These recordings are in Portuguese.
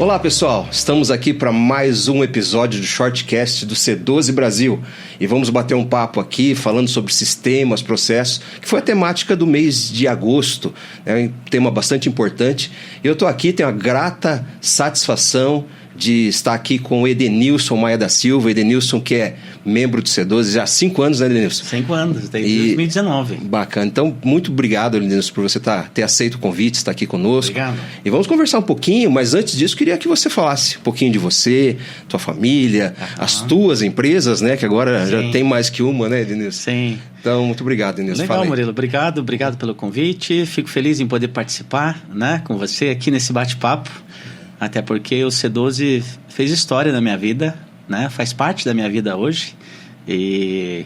Olá pessoal, estamos aqui para mais um episódio do Shortcast do C12 Brasil e vamos bater um papo aqui falando sobre sistemas, processos, que foi a temática do mês de agosto, um tema bastante importante. Eu estou aqui, tenho a grata satisfação de estar aqui com o Edenilson Maia da Silva. Edenilson, que é membro do C12 já há 5 anos, né, Edenilson? 5 anos, desde 2019. Bacana. Então, muito obrigado, Edenilson, por você ter aceito o convite, estar aqui conosco. Obrigado. E vamos conversar um pouquinho, mas antes disso, queria que você falasse um pouquinho de você, tua família, as tuas empresas, né? Que agora já tem mais que uma, né, Edenilson? Sim. Então, muito obrigado, Edenilson. Legal, Murilo. Obrigado pelo convite. Fico feliz em poder participar, né, com você aqui nesse bate-papo. Até porque o C12 fez história na minha vida, né? Faz parte da minha vida hoje. E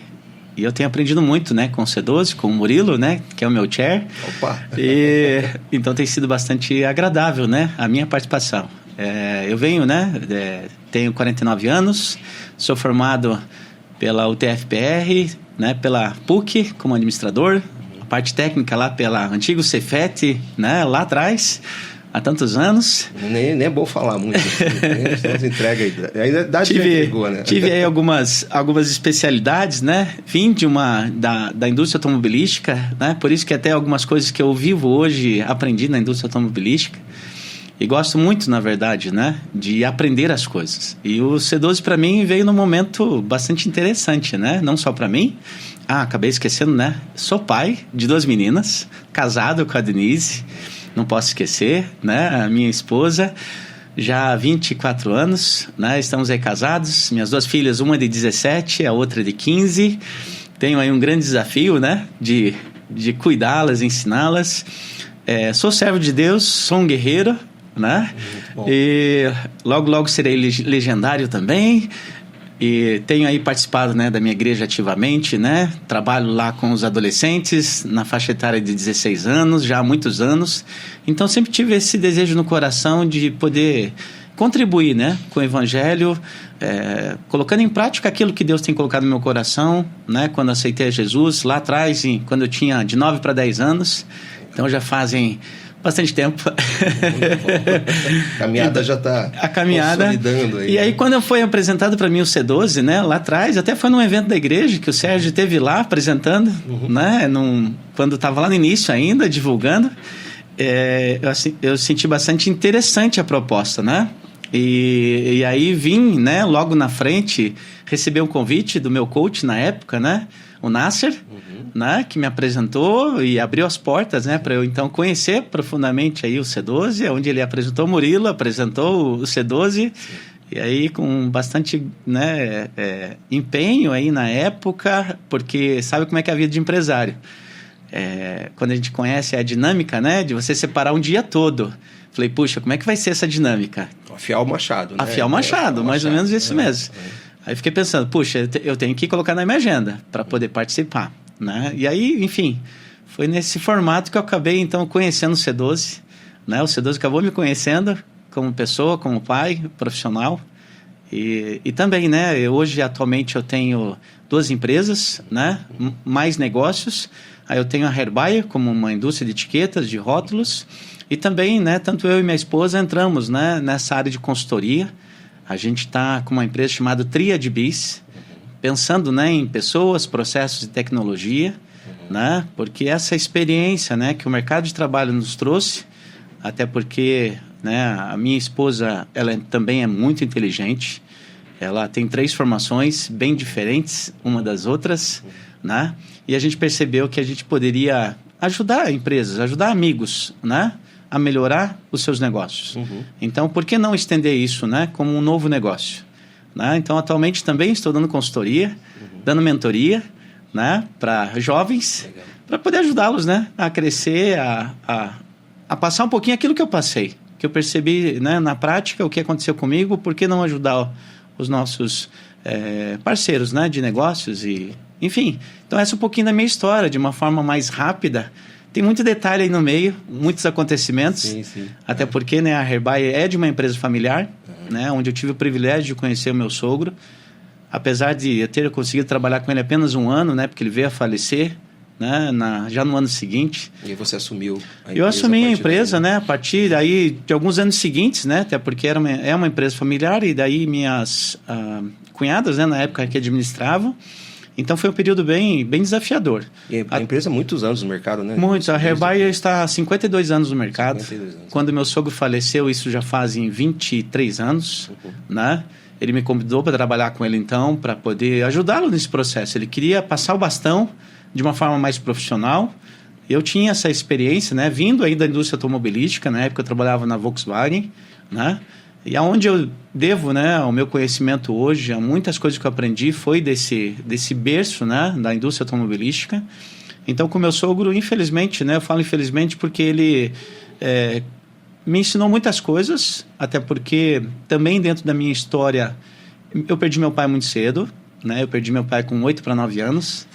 eu tenho aprendido muito, né, com o C12, com o Murilo, né, que é o meu chair. Opa! Então tem sido bastante agradável, né, a minha participação. Eu venho, né, tenho 49 anos, sou formado pela UTFPR, né, pela PUC como administrador, a parte técnica lá pela antigo Cefet, né, lá atrás. Há tantos anos. Nem é bom falar muito. Entrega aí. A idade entregou, né? Tive aí algumas especialidades, né? Vim da indústria automobilística, né? Por isso que até algumas coisas que eu vivo hoje aprendi na indústria automobilística. E gosto muito, na verdade, né, de aprender as coisas. E o C12 para mim veio num momento bastante interessante, né? Não só para mim. Acabei esquecendo, né? Sou pai de 2 meninas, casado com a Denise. Não posso esquecer, né? A minha esposa, já há 24 anos, né? Estamos aí casados. Minhas 2 filhas, uma de 17, a outra de 15. Tenho aí um grande desafio, né? De cuidá-las, ensiná-las. Sou servo de Deus, sou um guerreiro, né? E logo serei legendário também. E tenho aí participado, né, da minha igreja ativamente, né? Trabalho lá com os adolescentes na faixa etária de 16 anos, já há muitos anos. Então sempre tive esse desejo no coração de poder contribuir, né, com o evangelho, colocando em prática aquilo que Deus tem colocado no meu coração, né? Quando aceitei a Jesus lá atrás, quando eu tinha de 9 para 10 anos. Então já fazem bastante tempo. A caminhada já está consolidando aí. E aí, quando foi apresentado para mim o C12, né, lá atrás, até foi num evento da igreja que o Sérgio esteve lá apresentando, né, quando estava lá no início ainda, divulgando, eu senti bastante interessante a proposta, né? E aí vim, né, logo na frente, receber um convite do meu coach na época, né, o Nasser, né, que me apresentou e abriu as portas, né, para eu então conhecer profundamente aí o C12, onde ele apresentou o Murilo, apresentou o C12. Sim. E aí com bastante, né, empenho aí na época, porque sabe como é que é a vida de empresário. Quando a gente conhece a dinâmica, né, de você separar um dia todo. Falei, puxa, como é que vai ser essa dinâmica? Afiar o machado, né? Afiar o machado, mais ou menos isso mesmo. Aí fiquei pensando, puxa, eu tenho que colocar na minha agenda para poder participar, né? E aí, enfim, foi nesse formato que eu acabei, então, conhecendo o C12, né? O C12 acabou me conhecendo como pessoa, como pai, profissional. E também, né? Hoje, atualmente, eu tenho 2 empresas, né? Mais negócios. Aí eu tenho a Herbaia, como uma indústria de etiquetas, de rótulos. E também, né? Tanto eu e minha esposa entramos, né, nessa área de consultoria. A gente está com uma empresa chamada Triad Bis, pensando, né, em pessoas, processos e tecnologia, né, porque essa experiência, né, que o mercado de trabalho nos trouxe, até porque, né, a minha esposa ela também é muito inteligente, ela tem 3 formações bem diferentes uma das outras, né, e a gente percebeu que a gente poderia ajudar empresas, ajudar amigos, né, a melhorar os seus negócios. Então, por que não estender isso, né, como um novo negócio? Né? Então, atualmente também estou dando consultoria, dando mentoria, né, para jovens, para poder ajudá-los, né, a crescer, a passar um pouquinho aquilo que eu passei, que eu percebi, né, na prática o que aconteceu comigo. Por que não ajudar os nossos parceiros, né, de negócios? E, enfim, então essa é um pouquinho da minha história, de uma forma mais rápida. Tem muito detalhe aí no meio, muitos acontecimentos. Sim. Até porque, né, a Herbaia é de uma empresa familiar, né, onde eu tive o privilégio de conhecer o meu sogro. Apesar de eu ter conseguido trabalhar com ele apenas 1 ano, né, porque ele veio a falecer né, já no ano seguinte. E aí você assumiu a empresa? Eu assumi a empresa, né, a partir daí de alguns anos seguintes, né, até porque é uma empresa familiar, e daí minhas cunhadas, né, na época que administravam. Então foi um período bem desafiador. E a empresa há muitos anos no mercado, né? Muitos. A Herbaia está há 52 anos no mercado. 52 anos. Quando meu sogro faleceu, isso já fazem 23 anos, né? Ele me convidou para trabalhar com ele então, para poder ajudá-lo nesse processo. Ele queria passar o bastão de uma forma mais profissional. Eu tinha essa experiência, né? Vindo aí da indústria automobilística, na época eu trabalhava na Volkswagen, né? E aonde eu devo, né, o meu conhecimento hoje, muitas coisas que eu aprendi foi desse berço, né, da indústria automobilística. Então, com meu sogro, infelizmente, né, eu falo infelizmente porque ele me ensinou muitas coisas, até porque também dentro da minha história, eu perdi meu pai muito cedo, né, eu perdi meu pai com 8 para 9 anos.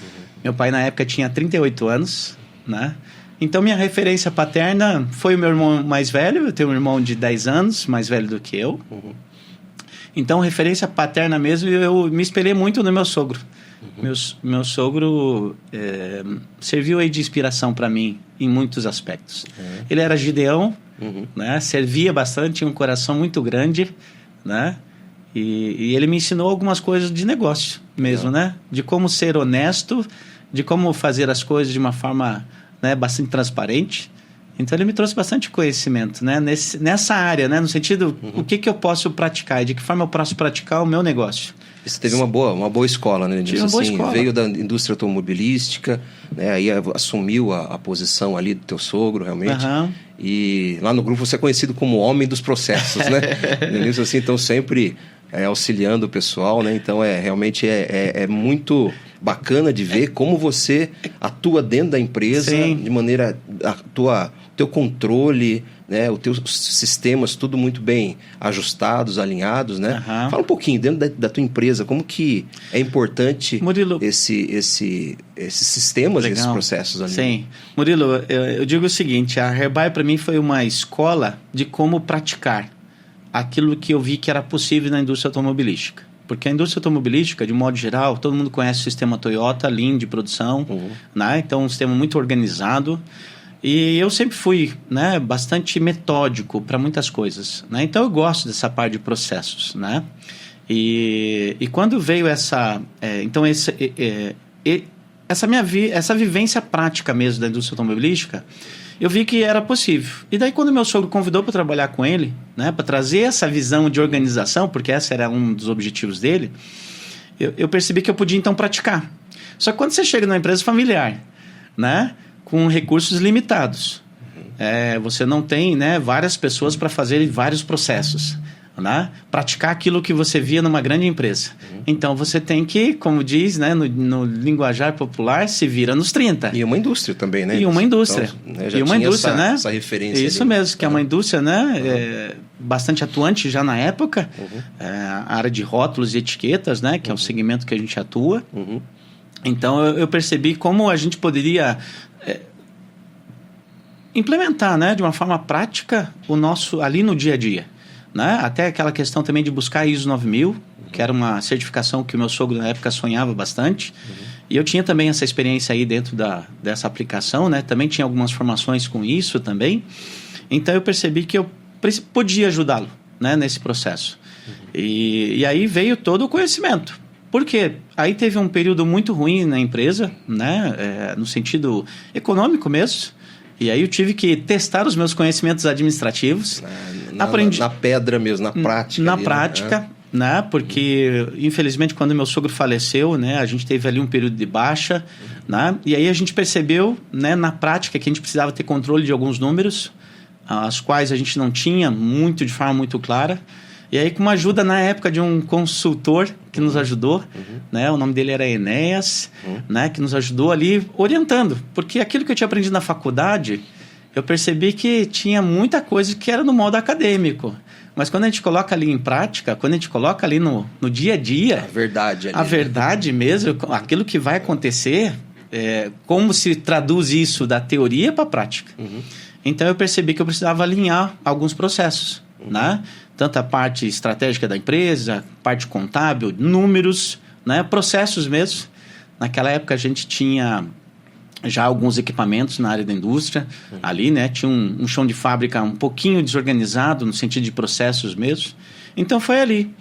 Meu pai, na época, tinha 38 anos, né. Então, minha referência paterna foi o meu irmão mais velho. Eu tenho um irmão de 10 anos, mais velho do que eu. Então, referência paterna mesmo, eu me espelhei muito no meu sogro. Meu sogro serviu aí de inspiração para mim em muitos aspectos. Ele era gideão, né? Servia bastante, tinha um coração muito grande, né? E ele me ensinou algumas coisas de negócio mesmo, né? De como ser honesto, de como fazer as coisas de uma forma... né, bastante transparente. Então ele me trouxe bastante conhecimento, né, nessa área, né, no sentido o que eu posso praticar e de que forma eu posso praticar o meu negócio. Você teve uma boa escola, né? Tive uma boa escola. Veio da indústria automobilística, né, aí assumiu a posição ali do teu sogro, realmente. E lá no grupo você é conhecido como o homem dos processos, né? Isso, assim, então sempre auxiliando o pessoal, né? Então realmente é muito bacana de ver como você atua dentro da empresa. Sim. De maneira teu controle, né, os teus sistemas tudo muito bem ajustados, alinhados, né? Fala um pouquinho dentro da tua empresa, como que é importante, Murilo, esses sistemas, esses processos ali. Sim, Murilo, eu digo o seguinte, a Herbaia para mim foi uma escola de como praticar aquilo que eu vi que era possível na indústria automobilística. Porque a indústria automobilística, de modo geral, todo mundo conhece o sistema Toyota, Lean de produção, né? Então, um sistema muito organizado. E eu sempre fui, né, bastante metódico para muitas coisas, né? Então, eu gosto dessa parte de processos, né? E quando veio essa vivência prática mesmo da indústria automobilística, eu vi que era possível. E daí, quando meu sogro convidou para trabalhar com ele, né, para trazer essa visão de organização, porque esse era um dos objetivos dele, eu percebi que eu podia, então, praticar. Só que quando você chega numa empresa familiar, né, com recursos limitados, você não tem, né, várias pessoas para fazer vários processos, né, praticar aquilo que você via numa grande empresa. Então, você tem que, como diz, né, no linguajar popular, se vira nos 30. E uma indústria também, né? E uma indústria. Então, né, já tinha indústria, né? Essa referência. Isso ali mesmo, que é uma indústria, né, bastante atuante já na época. A área de rótulos e etiquetas, né, que é o segmento que a gente atua. Então, eu percebi como a gente poderia implementar, né, de uma forma prática o nosso ali no dia a dia. Né? Até aquela questão também de buscar a ISO 9000, que era uma certificação que o meu sogro na época sonhava bastante. E eu tinha também essa experiência aí dentro dessa aplicação, né? Também tinha algumas formações com isso também. Então eu percebi que eu podia ajudá-lo, né, nesse processo. E aí veio todo o conhecimento. Por quê? Aí teve um período muito ruim na empresa, né? No sentido econômico mesmo. E aí eu tive que testar os meus conhecimentos administrativos. Na pedra mesmo, na prática. Na prática, né? Porque, infelizmente, quando meu sogro faleceu, né, a gente teve ali um período de baixa, né? E aí a gente percebeu, né, na prática, que a gente precisava ter controle de alguns números, as quais a gente não tinha de forma muito clara. E aí, com uma ajuda, na época, de um consultor que nos ajudou, né? O nome dele era Enéas, né? Que nos ajudou ali orientando. Porque aquilo que eu tinha aprendido na faculdade, eu percebi que tinha muita coisa que era no modo acadêmico. Mas quando a gente coloca ali em prática, quando a gente coloca ali no dia a dia... A verdade mesmo, aquilo que vai acontecer, como se traduz isso da teoria para a prática. Então, eu percebi que eu precisava alinhar alguns processos, né? Tanto a parte estratégica da empresa, parte contábil, números, né? Processos mesmo. Naquela época a gente tinha já alguns equipamentos na área da indústria, ali, né? Tinha um chão de fábrica um pouquinho desorganizado, no sentido de processos mesmo. Então, foi ali.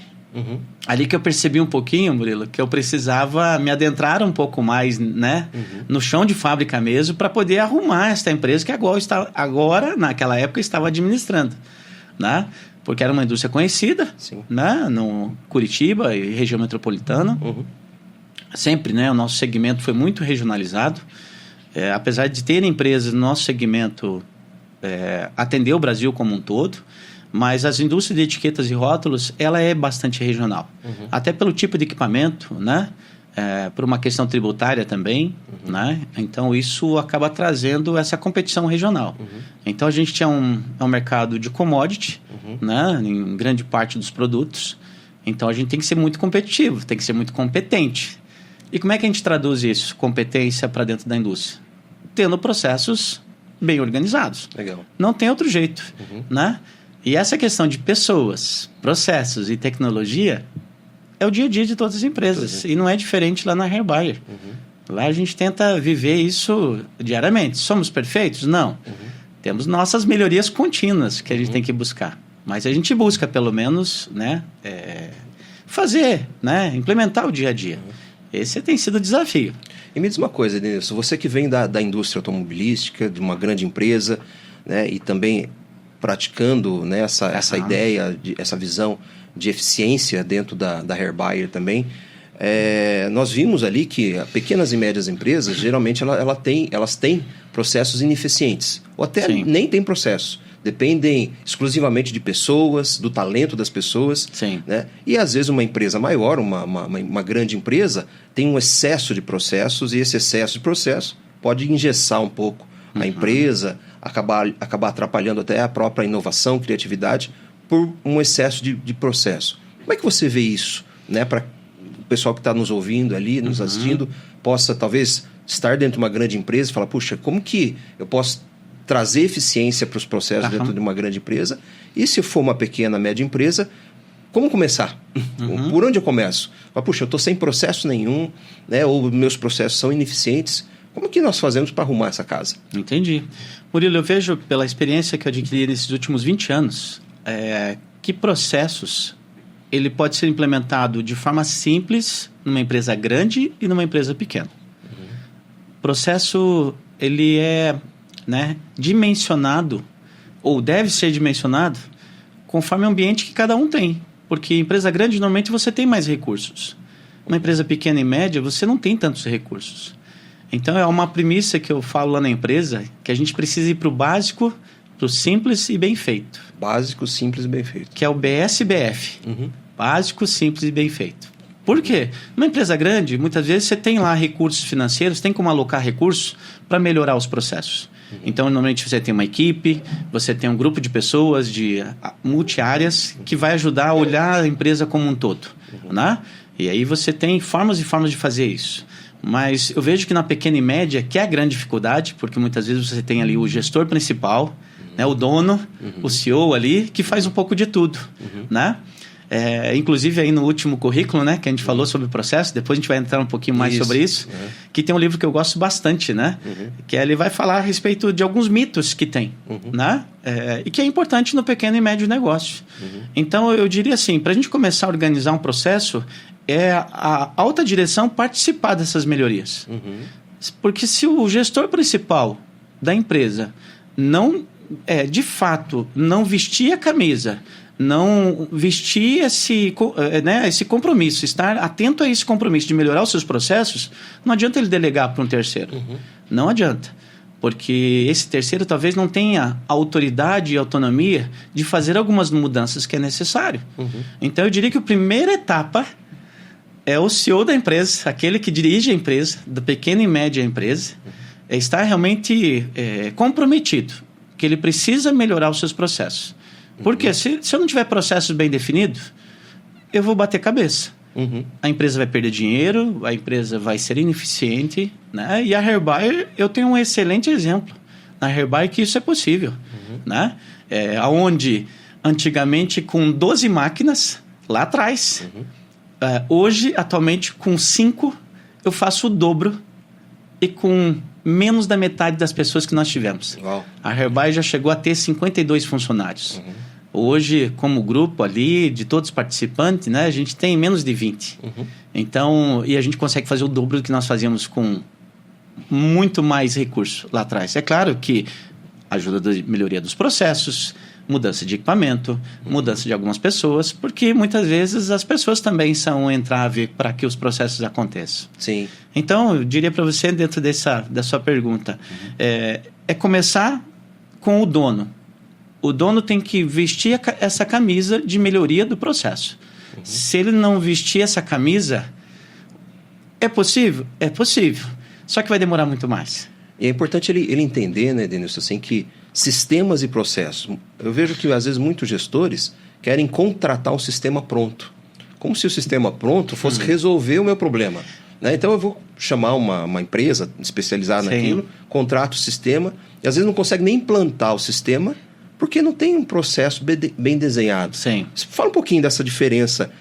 Ali que eu percebi um pouquinho, Murilo, que eu precisava me adentrar um pouco mais, né? No chão de fábrica mesmo, para poder arrumar esta empresa que agora, naquela época, estava administrando, né? Porque era uma indústria conhecida, né? No Curitiba e região metropolitana. Sempre, né? O nosso segmento foi muito regionalizado. Apesar de ter empresas no nosso segmento, atender o Brasil como um todo, mas as indústrias de etiquetas e rótulos, ela é bastante regional. Até pelo tipo de equipamento, né? Por uma questão tributária também, né? Então, isso acaba trazendo essa competição regional. Então, a gente tinha um mercado de commodity, né? Em grande parte dos produtos. Então, a gente tem que ser muito competitivo, tem que ser muito competente. E como é que a gente traduz isso, competência, para dentro da indústria? Tendo processos bem organizados. Legal. Não tem outro jeito, né? E essa questão de pessoas, processos e tecnologia é o dia a dia de todas as empresas. E não é diferente lá na Hairbuyer. Lá a gente tenta viver isso diariamente. Somos perfeitos? Não. Temos nossas melhorias contínuas que a gente tem que buscar. Mas a gente busca, pelo menos, né, fazer, né, implementar o dia a dia. Esse tem sido o desafio. E me diz uma coisa, Denilson, você que vem da indústria automobilística, de uma grande empresa, né, e também praticando, né, essa ideia, essa visão de eficiência dentro da Hairbuyer também, nós vimos ali que pequenas e médias empresas, geralmente elas têm processos ineficientes, ou até nem têm processo. Dependem exclusivamente de pessoas, do talento das pessoas. Né? E às vezes uma empresa maior, uma grande empresa, tem um excesso de processos, e esse excesso de processo pode engessar um pouco a empresa, acabar atrapalhando até a própria inovação, criatividade, por um excesso de processo. Como é que você vê isso, né? Para o pessoal que está nos ouvindo ali, nos assistindo, possa talvez estar dentro de uma grande empresa e falar, puxa, como que eu posso trazer eficiência para os processos dentro de uma grande empresa? E se for uma pequena, média empresa, como começar? Por onde eu começo? Puxa, eu estou sem processo nenhum, né? Ou meus processos são ineficientes. Como que nós fazemos para arrumar essa casa? Entendi. Murilo, eu vejo pela experiência que eu adquiri nesses últimos 20 anos, que processos ele pode ser implementado de forma simples numa empresa grande e numa empresa pequena. Processo, ele é, né, dimensionado, ou deve ser dimensionado, conforme o ambiente que cada um tem. Porque empresa grande, normalmente, você tem mais recursos. Uma empresa pequena e média, você não tem tantos recursos. Então, é uma premissa que eu falo lá na empresa, que a gente precisa ir para o básico, para o simples e bem feito. Básico, simples e bem feito. Que é o BSBF. Básico, simples e bem feito. Por quê? Numa empresa grande, muitas vezes você tem lá recursos financeiros, tem como alocar recursos para melhorar os processos. Então, normalmente você tem uma equipe, você tem um grupo de pessoas de multi-áreas que vai ajudar a olhar a empresa como um todo. Né? E aí você tem formas e formas de fazer isso. Mas eu vejo que na pequena e média, que é a grande dificuldade, porque muitas vezes você tem ali o gestor principal, né, o dono, o CEO ali, que faz um pouco de tudo. Né? Inclusive aí no último currículo, né, que a gente falou sobre o processo, depois a gente vai entrar um pouquinho mais sobre isso, que tem um livro que eu gosto bastante, né, que ele vai falar a respeito de alguns mitos que tem, né, e que é importante no pequeno e médio negócio. Então eu diria assim, para a gente começar a organizar um processo, é a alta direção participar dessas melhorias. Porque se o gestor principal da empresa não, de fato, não vestir a camisa, não vestir esse compromisso, estar atento a esse compromisso de melhorar os seus processos, não adianta ele delegar para um terceiro. Não adianta. Porque esse terceiro talvez não tenha autoridade e autonomia de fazer algumas mudanças que é necessário. Então, eu diria que a primeira etapa é o CEO da empresa, aquele que dirige a empresa, da pequena e média empresa, estar realmente comprometido, que ele precisa melhorar os seus processos. Porque se eu não tiver processos bem definidos, eu vou bater cabeça. A empresa vai perder dinheiro, a empresa vai ser ineficiente, né? E a Hairbuyer, eu tenho um excelente exemplo na Hairbuyer que isso é possível. Né? Onde antigamente com 12 máquinas, lá atrás, hoje, atualmente, com 5, eu faço o dobro e com menos da metade das pessoas que nós tivemos. Uau. A Herbai já chegou a ter 52 funcionários. Hoje, como grupo ali, de todos os participantes, né, a gente tem menos de 20. Então, e a gente consegue fazer o dobro do que nós fazíamos com muito mais recurso lá atrás. É claro que ajuda da melhoria dos processos, mudança de equipamento, mudança de algumas pessoas, porque muitas vezes as pessoas também são um entrave para que os processos aconteçam. Sim. Então, eu diria para você, dentro da sua pergunta, é começar com o dono. O dono tem que vestir essa camisa de melhoria do processo. Se ele não vestir essa camisa, é possível? É possível. Só que vai demorar muito mais. E é importante ele entender, né, Denilson, assim, que sistemas e processos... Eu vejo que, às vezes, muitos gestores querem contratar um sistema pronto. Como se o sistema pronto fosse resolver o meu problema. Né? Então, eu vou chamar uma empresa especializada naquilo, contrato o sistema, e às vezes não consegue nem implantar o sistema, porque não tem um processo bem desenhado. Sim. Fala um pouquinho dessa diferença,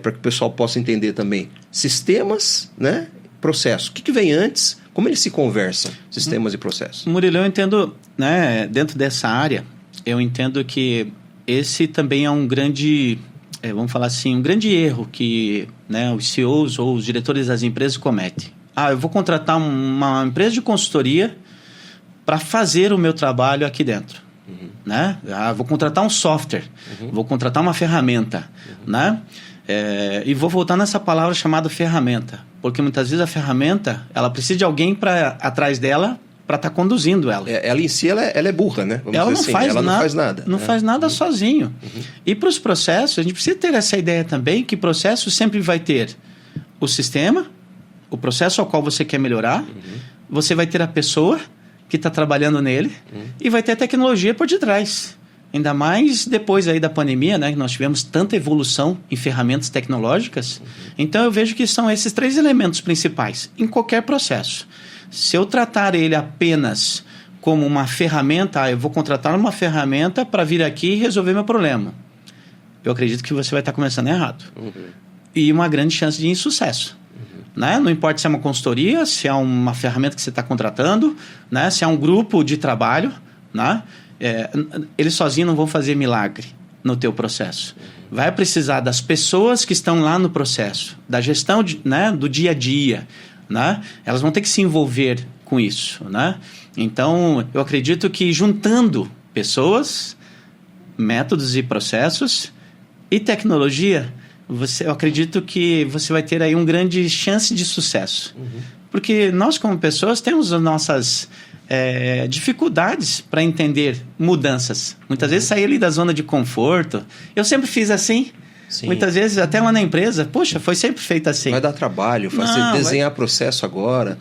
para que o pessoal possa entender também. Sistemas, né, processo. O que vem antes? Como eles se conversam, sistemas e processos? Murilo, eu entendo, né, dentro dessa área, eu entendo que esse também é um grande, vamos falar assim, um grande erro que, né, os CEOs ou os diretores das empresas cometem. Eu vou contratar uma empresa de consultoria para fazer o meu trabalho aqui dentro. Né? Vou contratar um software, vou contratar uma ferramenta, né? E vou voltar nessa palavra chamada ferramenta, porque muitas vezes a ferramenta ela precisa de alguém atrás dela para estar conduzindo ela. Ela em si ela é burra, né? Ela não faz nada. Não faz nada. Não faz nada sozinho. E para os processos, a gente precisa ter essa ideia também que processo sempre vai ter o sistema, o processo ao qual você quer melhorar, você vai ter a pessoa que está trabalhando nele e vai ter a tecnologia por detrás. Ainda mais depois aí da pandemia, né, que nós tivemos tanta evolução em ferramentas tecnológicas. Então, eu vejo que são esses 3 elementos principais em qualquer processo. Se eu tratar ele apenas como uma ferramenta, eu vou contratar uma ferramenta para vir aqui e resolver meu problema. Eu acredito que você vai estar começando errado. E uma grande chance de insucesso. Né? Não importa se é uma consultoria, se é uma ferramenta que você está contratando, né? Se é um grupo de trabalho, né? Eles sozinhos não vão fazer milagre no teu processo. Vai precisar das pessoas que estão lá no processo, da gestão né? Do dia a dia. Né? Elas vão ter que se envolver com isso. Né? Então, eu acredito que juntando pessoas, métodos e processos e tecnologia, eu acredito que você vai ter aí uma grande chance de sucesso. Porque nós, como pessoas, temos as nossas dificuldades para entender mudanças. Muitas vezes sair ali da zona de conforto. Eu sempre fiz assim. Sim. Muitas vezes, até lá na empresa, poxa, foi sempre feito assim. Vai dar trabalho, desenhar processo agora.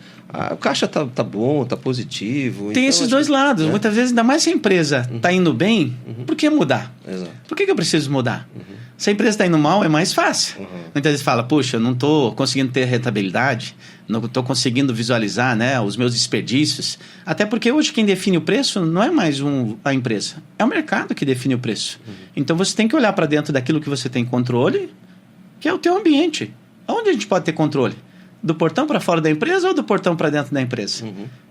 O caixa tá bom, tá positivo. Tem então, esses dois lados. Muitas vezes, ainda mais se a empresa está indo bem, por que mudar? Exato. Por que eu preciso mudar? Se a empresa está indo mal, é mais fácil. Muitas vezes fala, puxa, eu não estou conseguindo ter rentabilidade, não estou conseguindo visualizar, né, os meus desperdícios. Até porque hoje quem define o preço não é mais a empresa, é o mercado que define o preço. Então você tem que olhar para dentro daquilo que você tem controle, que é o teu ambiente. Onde a gente pode ter controle? Do portão para fora da empresa ou do portão para dentro da empresa?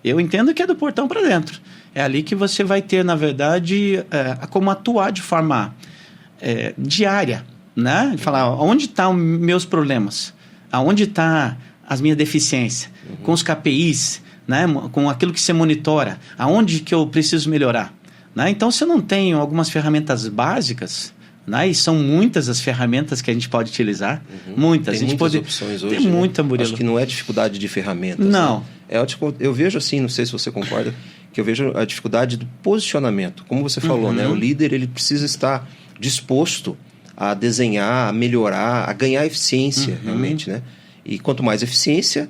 Eu entendo que é do portão para dentro. É ali que você vai ter, na verdade, como atuar de forma diária, né? Falar onde estão meus problemas, aonde está as minhas deficiências, com os KPIs, né? Com aquilo que você monitora, aonde que eu preciso melhorar. Né? Então, se eu não tenho algumas ferramentas básicas, né? E são muitas as ferramentas que a gente pode utilizar, muitas. Tem muitas opções hoje. Tem muita, Murilo. Acho que não é dificuldade de ferramentas. Não. Né? Eu vejo assim, não sei se você concorda, que eu vejo a dificuldade do posicionamento. Como você falou, né? O líder ele precisa estar disposto a desenhar, a melhorar, a ganhar eficiência, realmente, né? E quanto mais eficiência,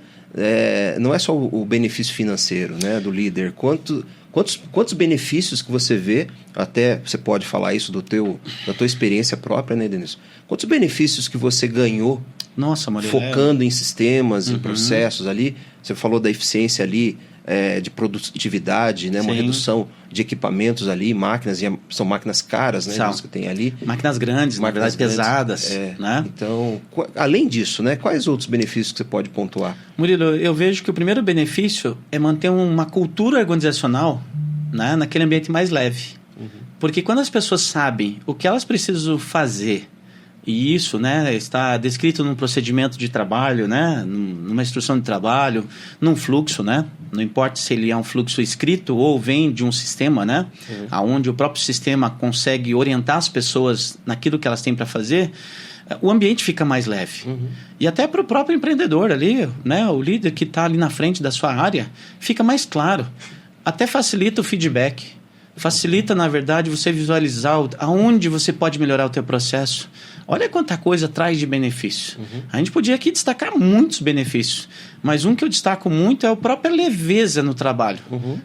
não é só o benefício financeiro, né, do líder. Quantos benefícios que você vê, até você pode falar isso da tua experiência própria, né, Denilson? Quantos benefícios que você ganhou Nossa, Maria, focando em sistemas, em processos ali? Você falou da eficiência ali, de produtividade, né? Uma Sim. redução de equipamentos ali, máquinas, e são máquinas caras, né? Que tem ali. Máquinas grandes, na verdade, pesadas. Né? Então, além disso, né? Quais outros benefícios que você pode pontuar? Murilo, eu vejo que o primeiro benefício é manter uma cultura organizacional, né? Naquele ambiente mais leve. Porque quando as pessoas sabem o que elas precisam fazer, e isso, né, está descrito num procedimento de trabalho, né, numa instrução de trabalho, num fluxo, né, não importa se ele é um fluxo escrito ou vem de um sistema, né, onde o próprio sistema consegue orientar as pessoas naquilo que elas têm para fazer, o ambiente fica mais leve. E até para o próprio empreendedor ali, né, o líder que está ali na frente da sua área, fica mais claro. Até facilita o feedback. Facilita, na verdade, você visualizar aonde você pode melhorar o teu processo. Olha quanta coisa traz de benefício. A gente podia aqui destacar muitos benefícios, mas um que eu destaco muito é a própria leveza no trabalho.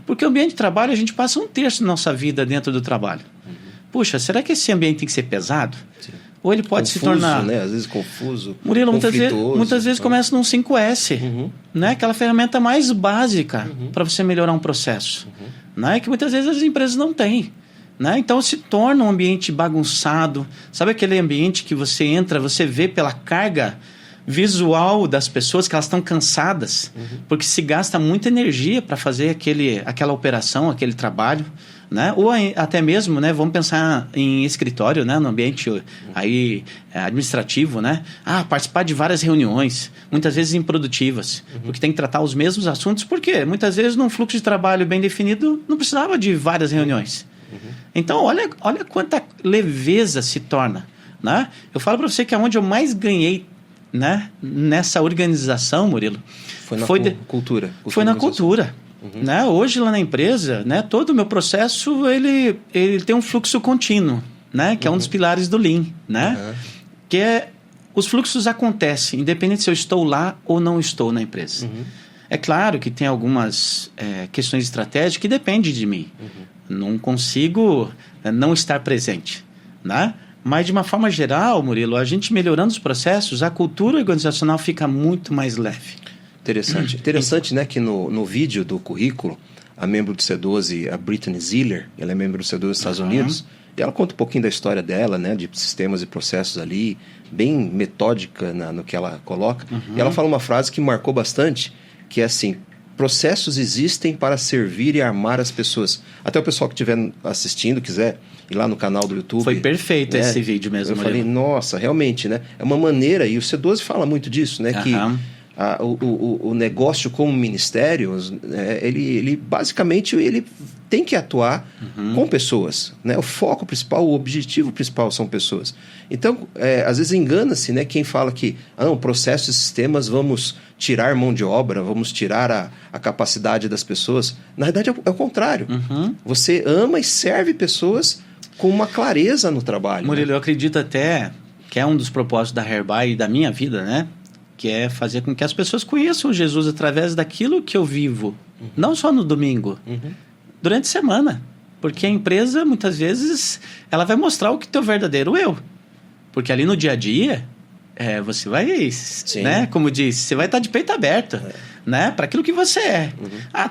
Porque o ambiente de trabalho, a gente passa 1/3 da nossa vida dentro do trabalho. Puxa, será que esse ambiente tem que ser pesado? Sim. Ou ele pode confuso, se tornar... né? Às vezes confuso, Murilo, muitas vezes começa num 5S, né? Aquela ferramenta mais básica para você melhorar um processo. Né? Que muitas vezes as empresas não têm. Né? Então se torna um ambiente bagunçado. Sabe aquele ambiente que você entra, você vê pela carga visual das pessoas que elas estão cansadas, porque se gasta muita energia para fazer aquela operação, aquele trabalho. Né? Ou até mesmo, né, vamos pensar em escritório, né, no ambiente aí, administrativo, né? Participar de várias reuniões, muitas vezes improdutivas, porque tem que tratar os mesmos assuntos, porque muitas vezes num fluxo de trabalho bem definido não precisava de várias reuniões. Então olha quanta leveza se torna. Né? Eu falo para você que aonde eu mais ganhei, né, nessa organização, Murilo, foi na cultura. Foi na cultura. Né? Hoje lá na empresa, né, todo o meu processo ele tem um fluxo contínuo, né, que é um dos pilares do Lean, né? Que é os fluxos acontecem independente se eu estou lá ou não estou na empresa. É claro que tem algumas questões estratégicas que dependem de mim. Não consigo não estar presente, né? Mas de uma forma geral, Murilo, a gente melhorando os processos, a cultura organizacional fica muito mais leve. Interessante, né, que no vídeo do currículo, a membro do C12, a Brittany Ziller, ela é membro do C12 dos Estados Unidos, e ela conta um pouquinho da história dela, né, de sistemas e processos ali, bem metódica no que ela coloca. E ela fala uma frase que marcou bastante, que é assim: processos existem para servir e armar as pessoas. Até o pessoal que estiver assistindo, quiser ir lá no canal do YouTube. Foi perfeito, né, esse vídeo mesmo. Eu falei, nossa, realmente, né? É uma maneira, e o C12 fala muito disso, né? Que o negócio como ministério, ele basicamente ele tem que atuar com pessoas, né? O foco principal, o objetivo principal são pessoas. Então, às vezes engana-se, né, quem fala que processos e sistemas vamos tirar mão de obra, vamos tirar a capacidade das pessoas. Na verdade é o contrário. Você ama e serve pessoas com uma clareza no trabalho. Murilo, né? eu acredito até que é um dos propósitos da Herbai e da minha vida, né? Que é fazer com que as pessoas conheçam Jesus através daquilo que eu vivo. Não só no domingo, durante a semana. Porque a empresa, muitas vezes, ela vai mostrar o que teu verdadeiro eu. Porque ali no dia a dia, você vai, né? Como diz, você vai estar de peito aberto, né? Para aquilo que você é.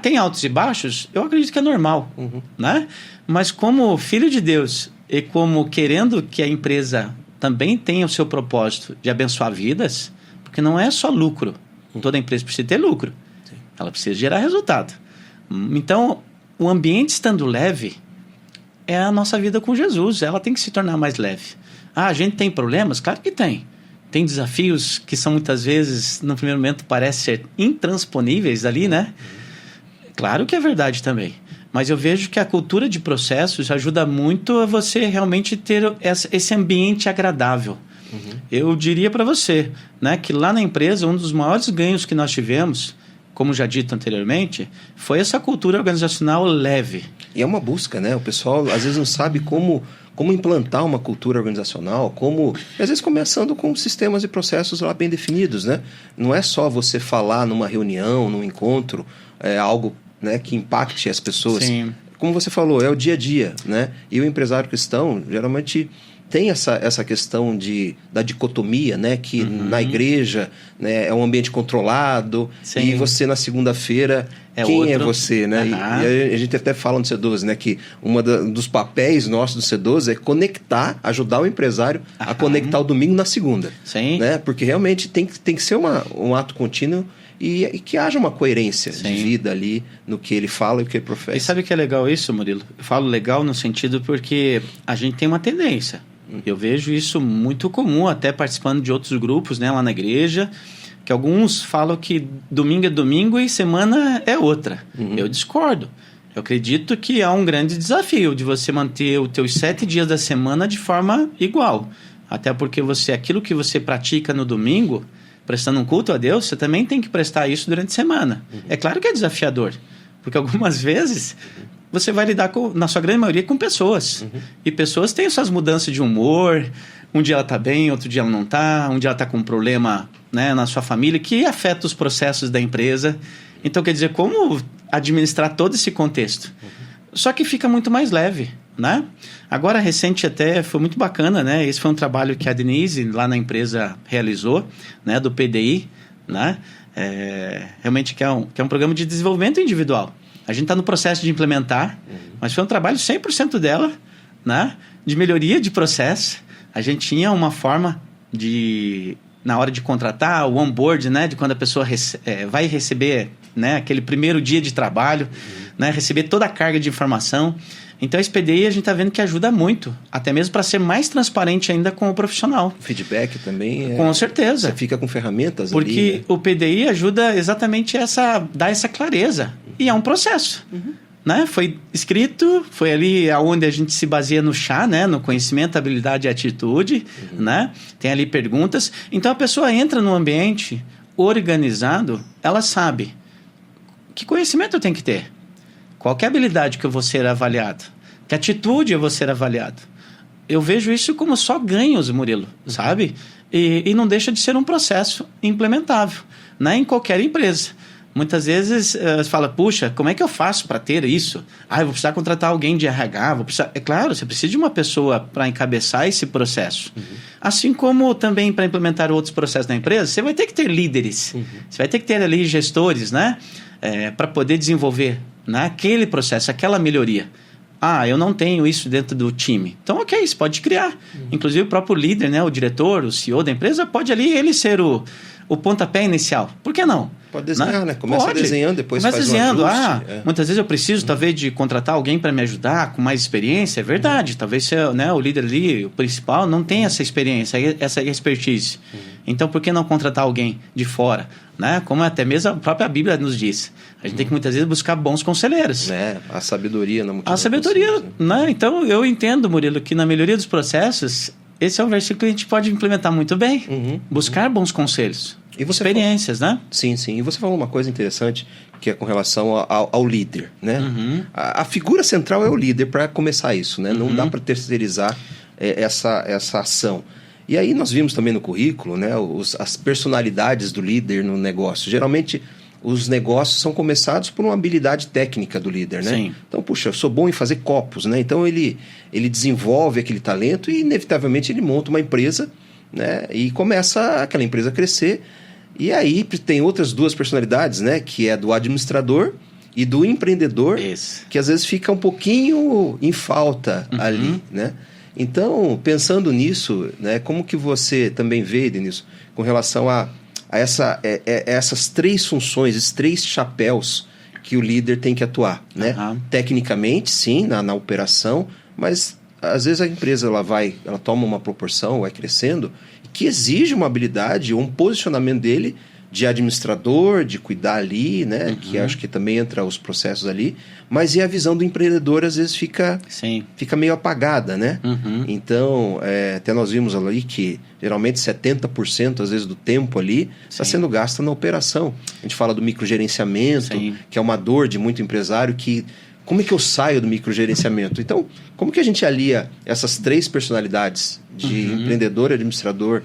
Tem altos e baixos? Eu acredito que é normal, né? Mas como filho de Deus e como querendo que a empresa também tenha o seu propósito de abençoar vidas, porque não é só lucro. Toda empresa precisa ter lucro. Sim. Ela precisa gerar resultado. Então, o ambiente estando leve é a nossa vida com Jesus. Ela tem que se tornar mais leve. A gente tem problemas? Claro que tem. Tem desafios que são muitas vezes, no primeiro momento, parecem ser intransponíveis ali, né? Claro que é verdade também. Mas eu vejo que a cultura de processos ajuda muito a você realmente ter esse ambiente agradável. Eu diria para você, né, que lá na empresa, um dos maiores ganhos que nós tivemos, como já dito anteriormente, foi essa cultura organizacional leve. E é uma busca, né? O pessoal às vezes não sabe como implantar uma cultura organizacional, às vezes começando com sistemas e processos lá bem definidos, né? Não é só você falar numa reunião, num encontro, algo, né, que impacte as pessoas. Sim. Como você falou, é o dia a dia, né? E o empresário cristão, geralmente, tem essa questão da dicotomia, né? Que na igreja, né, é um ambiente controlado. Sim. E você na segunda-feira quem é você, né? E a gente até fala no C12, né? Que dos papéis nossos do C12 é conectar, ajudar o empresário a conectar o domingo na segunda. Sim. Né? Porque realmente tem que ser um ato contínuo e que haja uma coerência de vida ali no que ele fala e o que ele professa. E sabe o que é legal isso, Murilo? Eu falo legal no sentido porque a gente tem uma tendência. Eu vejo isso muito comum, até participando de outros grupos, né, lá na igreja, que alguns falam que domingo é domingo e semana é outra. Eu discordo. Eu acredito que há um grande desafio de você manter os teus 7 dias da semana de forma igual. Até porque aquilo que você pratica no domingo, prestando um culto a Deus, você também tem que prestar isso durante a semana. É claro que é desafiador, porque algumas vezes você vai lidar, na sua grande maioria, com pessoas. E pessoas têm suas mudanças de humor. Um dia ela está bem, outro dia ela não está. Um dia ela está com um problema, né, na sua família que afeta os processos da empresa. Então, quer dizer, como administrar todo esse contexto? Só que fica muito mais leve, né? Agora, recente até, foi muito bacana, né? Esse foi um trabalho que a Denise, lá na empresa, realizou, né, do PDI, né? Realmente que é um programa de desenvolvimento individual. A gente está no processo de implementar, mas foi um trabalho 100% dela, né? De melhoria de processo. A gente tinha uma forma na hora de contratar, o onboard, né? De quando a pessoa vai receber, né, aquele primeiro dia de trabalho, né? Receber toda a carga de informação. Então, esse PDI a gente está vendo que ajuda muito, até mesmo para ser mais transparente ainda com o profissional. Feedback também. Com certeza. Você fica com ferramentas porque ali, né? O PDI ajuda exatamente dar essa clareza. E é um processo. Né? Foi escrito, foi ali onde a gente se baseia no chá, né? No conhecimento, habilidade e atitude. Né? Tem ali perguntas. Então, a pessoa entra no ambiente organizado, ela sabe que conhecimento eu tenho que ter. Qual que é a habilidade que eu vou ser avaliado? Que atitude eu vou ser avaliado? Eu vejo isso como só ganhos, Murilo, sabe? E não deixa de ser um processo implementável, né? Em qualquer empresa. Muitas vezes você fala, puxa, como é que eu faço para ter isso? Eu vou precisar contratar alguém de RH. É claro, você precisa de uma pessoa para encabeçar esse processo. Assim como também para implementar outros processos na empresa, você vai ter que ter líderes. Você vai ter que ter ali gestores, né? Para poder desenvolver naquele processo, aquela melhoria. Eu não tenho isso dentro do time. Então, ok, você pode criar. Inclusive, o próprio líder, né, o diretor, o CEO da empresa, pode ali ele ser o pontapé inicial. Por que não? Pode desenhar, né? Começa desenhando, depois faz desenhando. Um ajuste. Muitas vezes eu preciso, talvez, de contratar alguém para me ajudar com mais experiência. É verdade. Talvez né, o líder ali, o principal, não tenha essa experiência, essa expertise. Então, por que não contratar alguém de fora? Né? Como até mesmo a própria Bíblia nos diz. A gente tem que, muitas vezes, buscar bons conselheiros. A sabedoria. A sabedoria, né? Então, eu entendo, Murilo, que na melhoria dos processos, esse é um versículo que a gente pode implementar muito bem. Buscar bons conselhos. E você experiências, né? Sim. E você falou uma coisa interessante, que é com relação ao líder, né? A figura central é o líder para começar isso, né? Não dá para terceirizar essa ação. E aí nós vimos também no currículo, né, as personalidades do líder no negócio. Geralmente, os negócios são começados por uma habilidade técnica do líder, né? Sim. Então, puxa, eu sou bom em fazer copos, né? Então, ele desenvolve aquele talento e, inevitavelmente, ele monta uma empresa, né? E começa aquela empresa a crescer. E aí tem outras duas personalidades, né? Que é do administrador e do empreendedor, que às vezes fica um pouquinho em falta ali, né? Então, pensando nisso, né? Como que você também vê, Denilson, com relação a essas 3 funções, esses 3 chapéus que o líder tem que atuar, né? Tecnicamente, sim, na operação, mas às vezes a empresa ela toma uma proporção, vai crescendo, que exige uma habilidade, um posicionamento dele de administrador, de cuidar ali, né? Que acho que também entra os processos ali, mas e a visão do empreendedor às vezes fica meio apagada, né? Então, até nós vimos ali que geralmente 70% às vezes do tempo ali está sendo gasto na operação. A gente fala do microgerenciamento, que é uma dor de muito empresário, como é que eu saio do microgerenciamento? Então, como que a gente alia essas 3 personalidades de empreendedor, administrador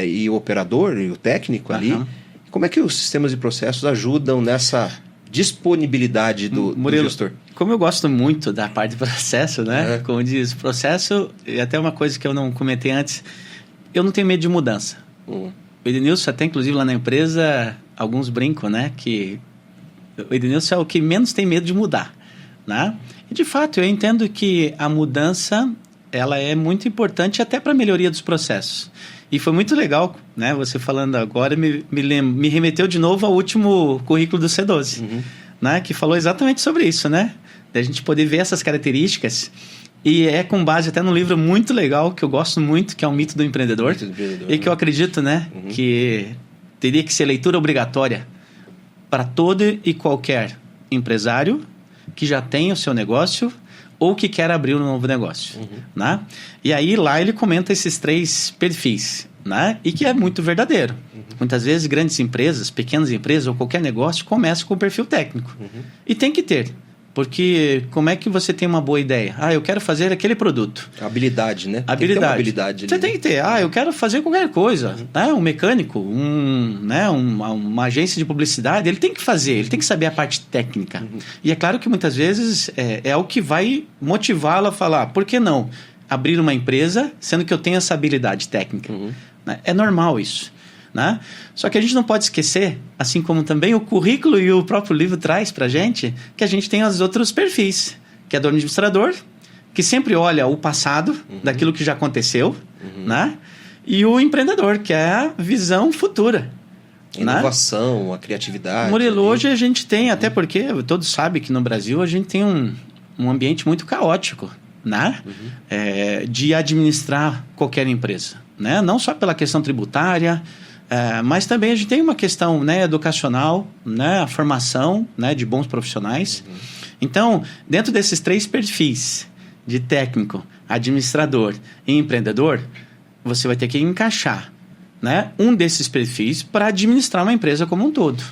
e o operador e o técnico ali? Como é que os sistemas e processos ajudam nessa disponibilidade do gestor? Como eu gosto muito da parte de processo, né? Como diz, processo, e até uma coisa que eu não comentei antes, eu não tenho medo de mudança. O Edenilson, até inclusive lá na empresa, alguns brincam, né? Que O Edenilson é o que menos tem medo de mudar, né? E, de fato, eu entendo que a mudança ela é muito importante até para a melhoria dos processos. E foi muito legal, né? Você falando agora me remeteu de novo ao último currículo do C12, né? Que falou exatamente sobre isso, né? Da gente poder ver essas características. E é com base até num livro muito legal, que eu gosto muito, que é o Mito do Empreendedor. E que eu acredito, né? Que teria que ser leitura obrigatória para todo e qualquer empresário que já tem o seu negócio ou que quer abrir um novo negócio, né? E aí lá ele comenta esses 3 perfis, né? E que é muito verdadeiro. Muitas vezes grandes empresas, pequenas empresas ou qualquer negócio começa com o perfil técnico. E tem que ter. Porque como é que você tem uma boa ideia? Eu quero fazer aquele produto. Habilidade, né? Habilidade. Tem que ter uma habilidade você ali, tem que ter. Eu quero fazer qualquer coisa. Né? Um mecânico, uma agência de publicidade, ele tem que fazer, ele tem que saber a parte técnica. E é claro que muitas vezes é o que vai motivá-lo a falar, por que não abrir uma empresa, sendo que eu tenho essa habilidade técnica? Né? É normal isso. Né? Só que a gente não pode esquecer, assim como também o currículo e o próprio livro traz para a gente, que a gente tem os outros perfis, que é do administrador, que sempre olha o passado, daquilo que já aconteceu, né? E o empreendedor, que é a visão futura. Inovação, né? A criatividade. Murilo, hoje a gente tem, até porque todos sabem que no Brasil a gente tem um ambiente muito caótico, né? De administrar qualquer empresa, né? Não só pela questão tributária, mas também a gente tem uma questão, né, educacional, né, a formação, né, de bons profissionais. Então, dentro desses 3 perfis de técnico, administrador e empreendedor, você vai ter que encaixar, né, um desses perfis para administrar uma empresa como um todo.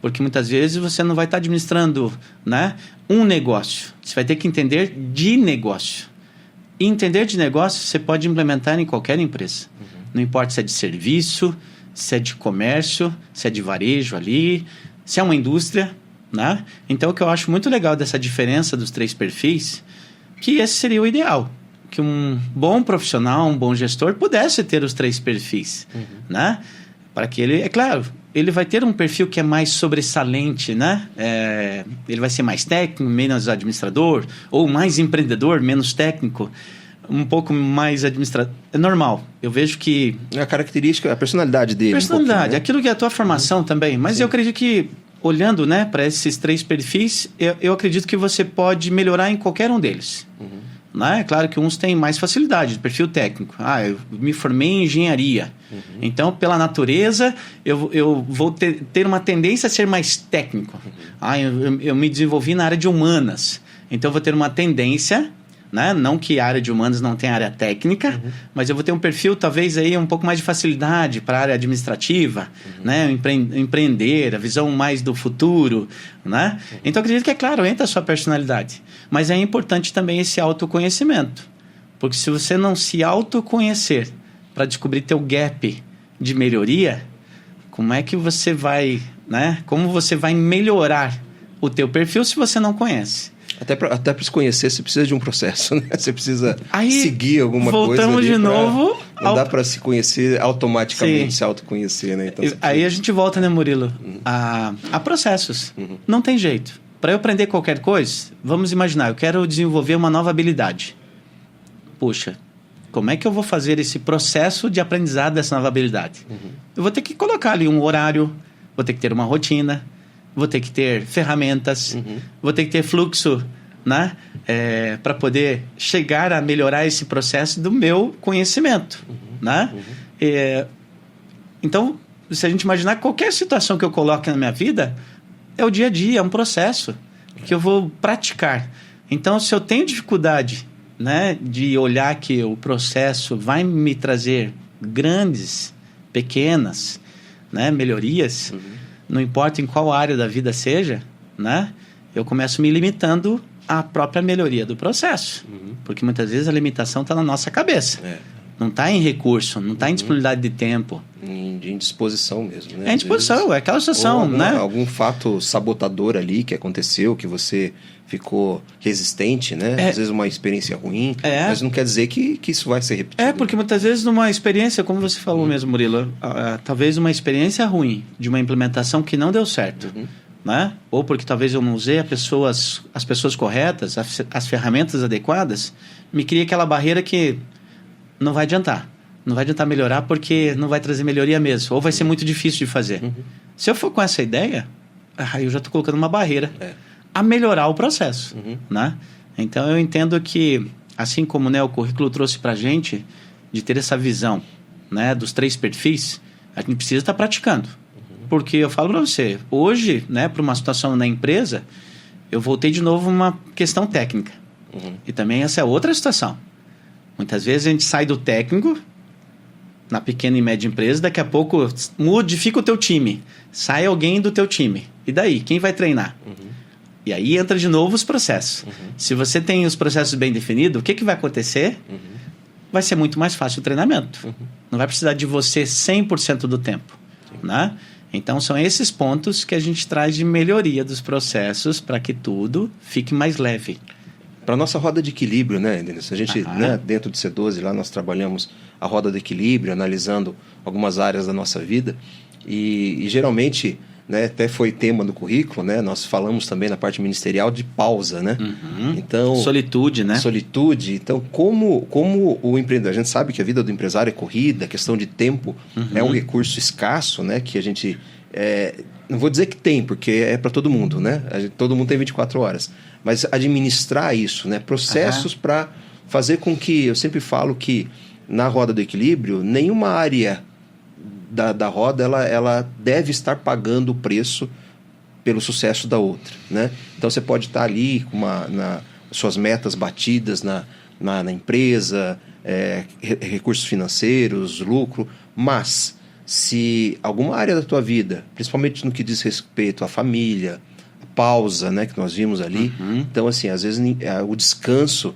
Porque muitas vezes você não vai estar administrando, né, um negócio. Você vai ter que entender de negócio. E entender de negócio você pode implementar em qualquer empresa. Não importa se é de serviço, se é de comércio, se é de varejo ali, se é uma indústria, né? Então, o que eu acho muito legal dessa diferença dos 3 perfis, que esse seria o ideal, que um bom profissional, um bom gestor pudesse ter os 3 perfis, né? Para que ele, é claro, ele vai ter um perfil que é mais sobressalente, né? Ele vai ser mais técnico, menos administrador, ou mais empreendedor, menos técnico, um pouco mais administrativo. É normal. Eu vejo que... A característica, a personalidade dele. Personalidade, né? Aquilo que é a tua formação também. Mas eu acredito que, olhando, né, para esses 3 perfis, eu acredito que você pode melhorar em qualquer um deles. Né? É claro que uns têm mais facilidade, de perfil técnico. Eu me formei em engenharia. Então, pela natureza, eu vou ter uma tendência a ser mais técnico. Eu me desenvolvi na área de humanas. Então, eu vou ter uma tendência... Né? Não que a área de humanos não tenha área técnica, mas eu vou ter um perfil talvez aí um pouco mais de facilidade para a área administrativa, né? Empreender, a visão mais do futuro, né? Então eu acredito que, é claro, entra a sua personalidade, mas é importante também esse autoconhecimento, porque se você não se autoconhecer para descobrir teu gap de melhoria, como é que você vai, né? Como você vai melhorar o teu perfil se você não conhece? Até para se conhecer, você precisa de um processo, né? Você precisa aí, seguir alguma coisa. Voltamos de novo. Não dá para se conhecer automaticamente, se autoconhecer, né? Então, aí a gente volta, né, Murilo? A processos. Não tem jeito. Para eu aprender qualquer coisa, vamos imaginar, eu quero desenvolver uma nova habilidade. Puxa, como é que eu vou fazer esse processo de aprendizado dessa nova habilidade? Eu vou ter que colocar ali um horário, vou ter que ter uma rotina, vou ter que ter ferramentas, vou ter que ter fluxo, né? Para poder chegar a melhorar esse processo do meu conhecimento, né? Então, se a gente imaginar qualquer situação que eu coloque na minha vida, é o dia a dia, é um processo que eu vou praticar. Então, se eu tenho dificuldade, né, de olhar que o processo vai me trazer grandes, pequenas, né, melhorias... Não importa em qual área da vida seja, né? Eu começo me limitando à própria melhoria do processo. Porque muitas vezes a limitação está na nossa cabeça. Não está em recurso, não está em disponibilidade de tempo. Em disposição mesmo, né? É indisposição, é aquela situação, né? Algum fato sabotador ali que aconteceu, que você ficou resistente, né? Às vezes uma experiência ruim, mas não quer dizer que isso vai ser repetido. Porque muitas vezes numa experiência, como você falou mesmo, Murilo, talvez uma experiência ruim de uma implementação que não deu certo, né? Ou porque talvez eu não usei as pessoas corretas, as ferramentas adequadas, me cria aquela barreira que não vai adiantar. Não vai adiantar melhorar porque não vai trazer melhoria mesmo. Ou vai ser muito difícil de fazer. Se eu for com essa ideia, eu já estou colocando uma barreira a melhorar o processo. Né? Então, eu entendo que, assim como, né, o currículo trouxe para a gente, de ter essa visão, né, dos 3 perfis, a gente precisa estar praticando. Porque eu falo para você, hoje, né, para uma situação na empresa, eu voltei de novo uma questão técnica. E também essa é outra situação. Muitas vezes a gente sai do técnico, na pequena e média empresa, daqui a pouco modifica o teu time. Sai alguém do teu time. E daí? Quem vai treinar? E aí entra de novo os processos. Se você tem os processos bem definidos, o que vai acontecer? Vai ser muito mais fácil o treinamento. Não vai precisar de você 100% do tempo. Né? Então, são esses pontos que a gente traz de melhoria dos processos para que tudo fique mais leve. Para a nossa roda de equilíbrio, né, Denis? A gente, né, dentro do C12, lá nós trabalhamos a roda de equilíbrio, analisando algumas áreas da nossa vida. E geralmente, né, até foi tema do currículo, né? Nós falamos também na parte ministerial de pausa, né? Então, solitude, né? Solitude. Então, como o empreendedor... A gente sabe que a vida do empresário é corrida, a questão de tempo é um recurso escasso, né? Que a gente... não vou dizer que tem, porque é para todo mundo, né? Todo mundo tem 24 horas. Mas administrar isso, né? Processos para fazer com que... Eu sempre falo que na roda do equilíbrio, nenhuma área da roda ela deve estar pagando o preço pelo sucesso da outra, né? Então, você pode estar ali com suas metas batidas na empresa, recursos financeiros, lucro, mas se alguma área da tua vida, principalmente no que diz respeito à família, a pausa, né, que nós vimos ali, então, assim, às vezes o descanso,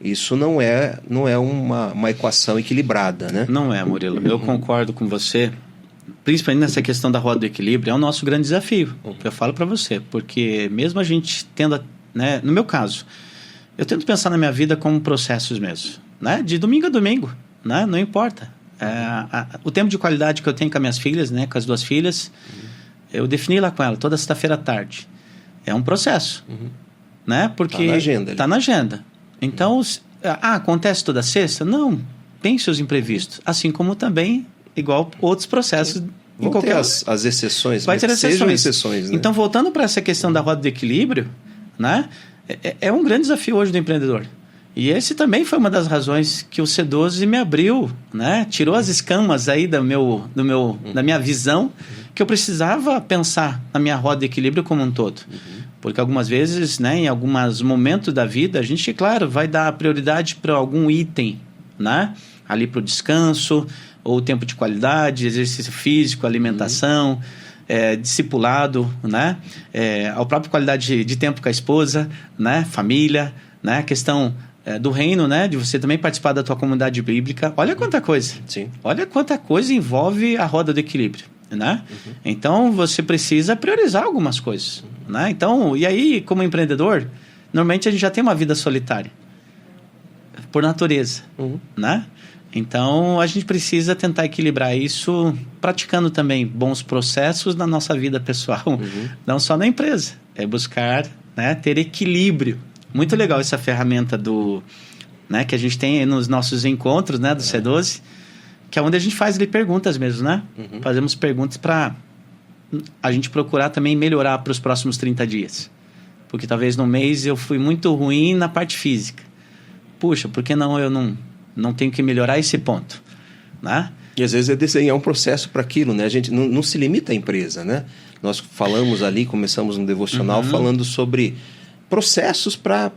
isso não é uma equação equilibrada, né? Não é, Murilo. Eu concordo com você, principalmente nessa questão da roda do equilíbrio, é o nosso grande desafio. Eu falo para você, porque mesmo a gente tendo, né, no meu caso, eu tento pensar na minha vida como processos mesmo, né? De domingo a domingo, né? Não importa. O tempo de qualidade que eu tenho com as minhas filhas, né, com as 2 filhas, eu defini lá com ela toda sexta-feira à tarde. É um processo, né? Porque está na agenda. Então, acontece toda sexta? Não, tem seus imprevistos. Assim como também, igual outros processos. Vão ter as exceções, vai ter sejam exceções. Né? Então, voltando para essa questão da roda de equilíbrio, né? É um grande desafio hoje do empreendedor. E esse também foi uma das razões que o C12 me abriu, né? Tirou as escamas aí da minha visão, que eu precisava pensar na minha roda de equilíbrio como um todo. Porque algumas vezes, né, em alguns momentos da vida, a gente, claro, vai dar prioridade para algum item, né? Ali para o descanso, ou tempo de qualidade, exercício físico, alimentação, discipulado, né? A própria qualidade de tempo com a esposa, né? Família, né? A questão do reino, né? De você também participar da tua comunidade bíblica. Olha quanta coisa. Sim. Olha quanta coisa envolve a roda do equilíbrio, né? Então, você precisa priorizar algumas coisas, né? Então, e aí, como empreendedor, normalmente a gente já tem uma vida solitária, por natureza, né? Então, a gente precisa tentar equilibrar isso praticando também bons processos na nossa vida pessoal, não só na empresa. É buscar, né, ter equilíbrio. Muito legal essa ferramenta né, que a gente tem nos nossos encontros, né, do C12, que é onde a gente faz ali perguntas mesmo, né? Fazemos perguntas para a gente procurar também melhorar para os próximos 30 dias. Porque talvez no mês eu fui muito ruim na parte física. Puxa, por que não eu não tenho que melhorar esse ponto, né? E às vezes é desenhar um processo para aquilo, né? A gente não se limita à empresa, né? Nós falamos ali, começamos um devocional falando sobre processos para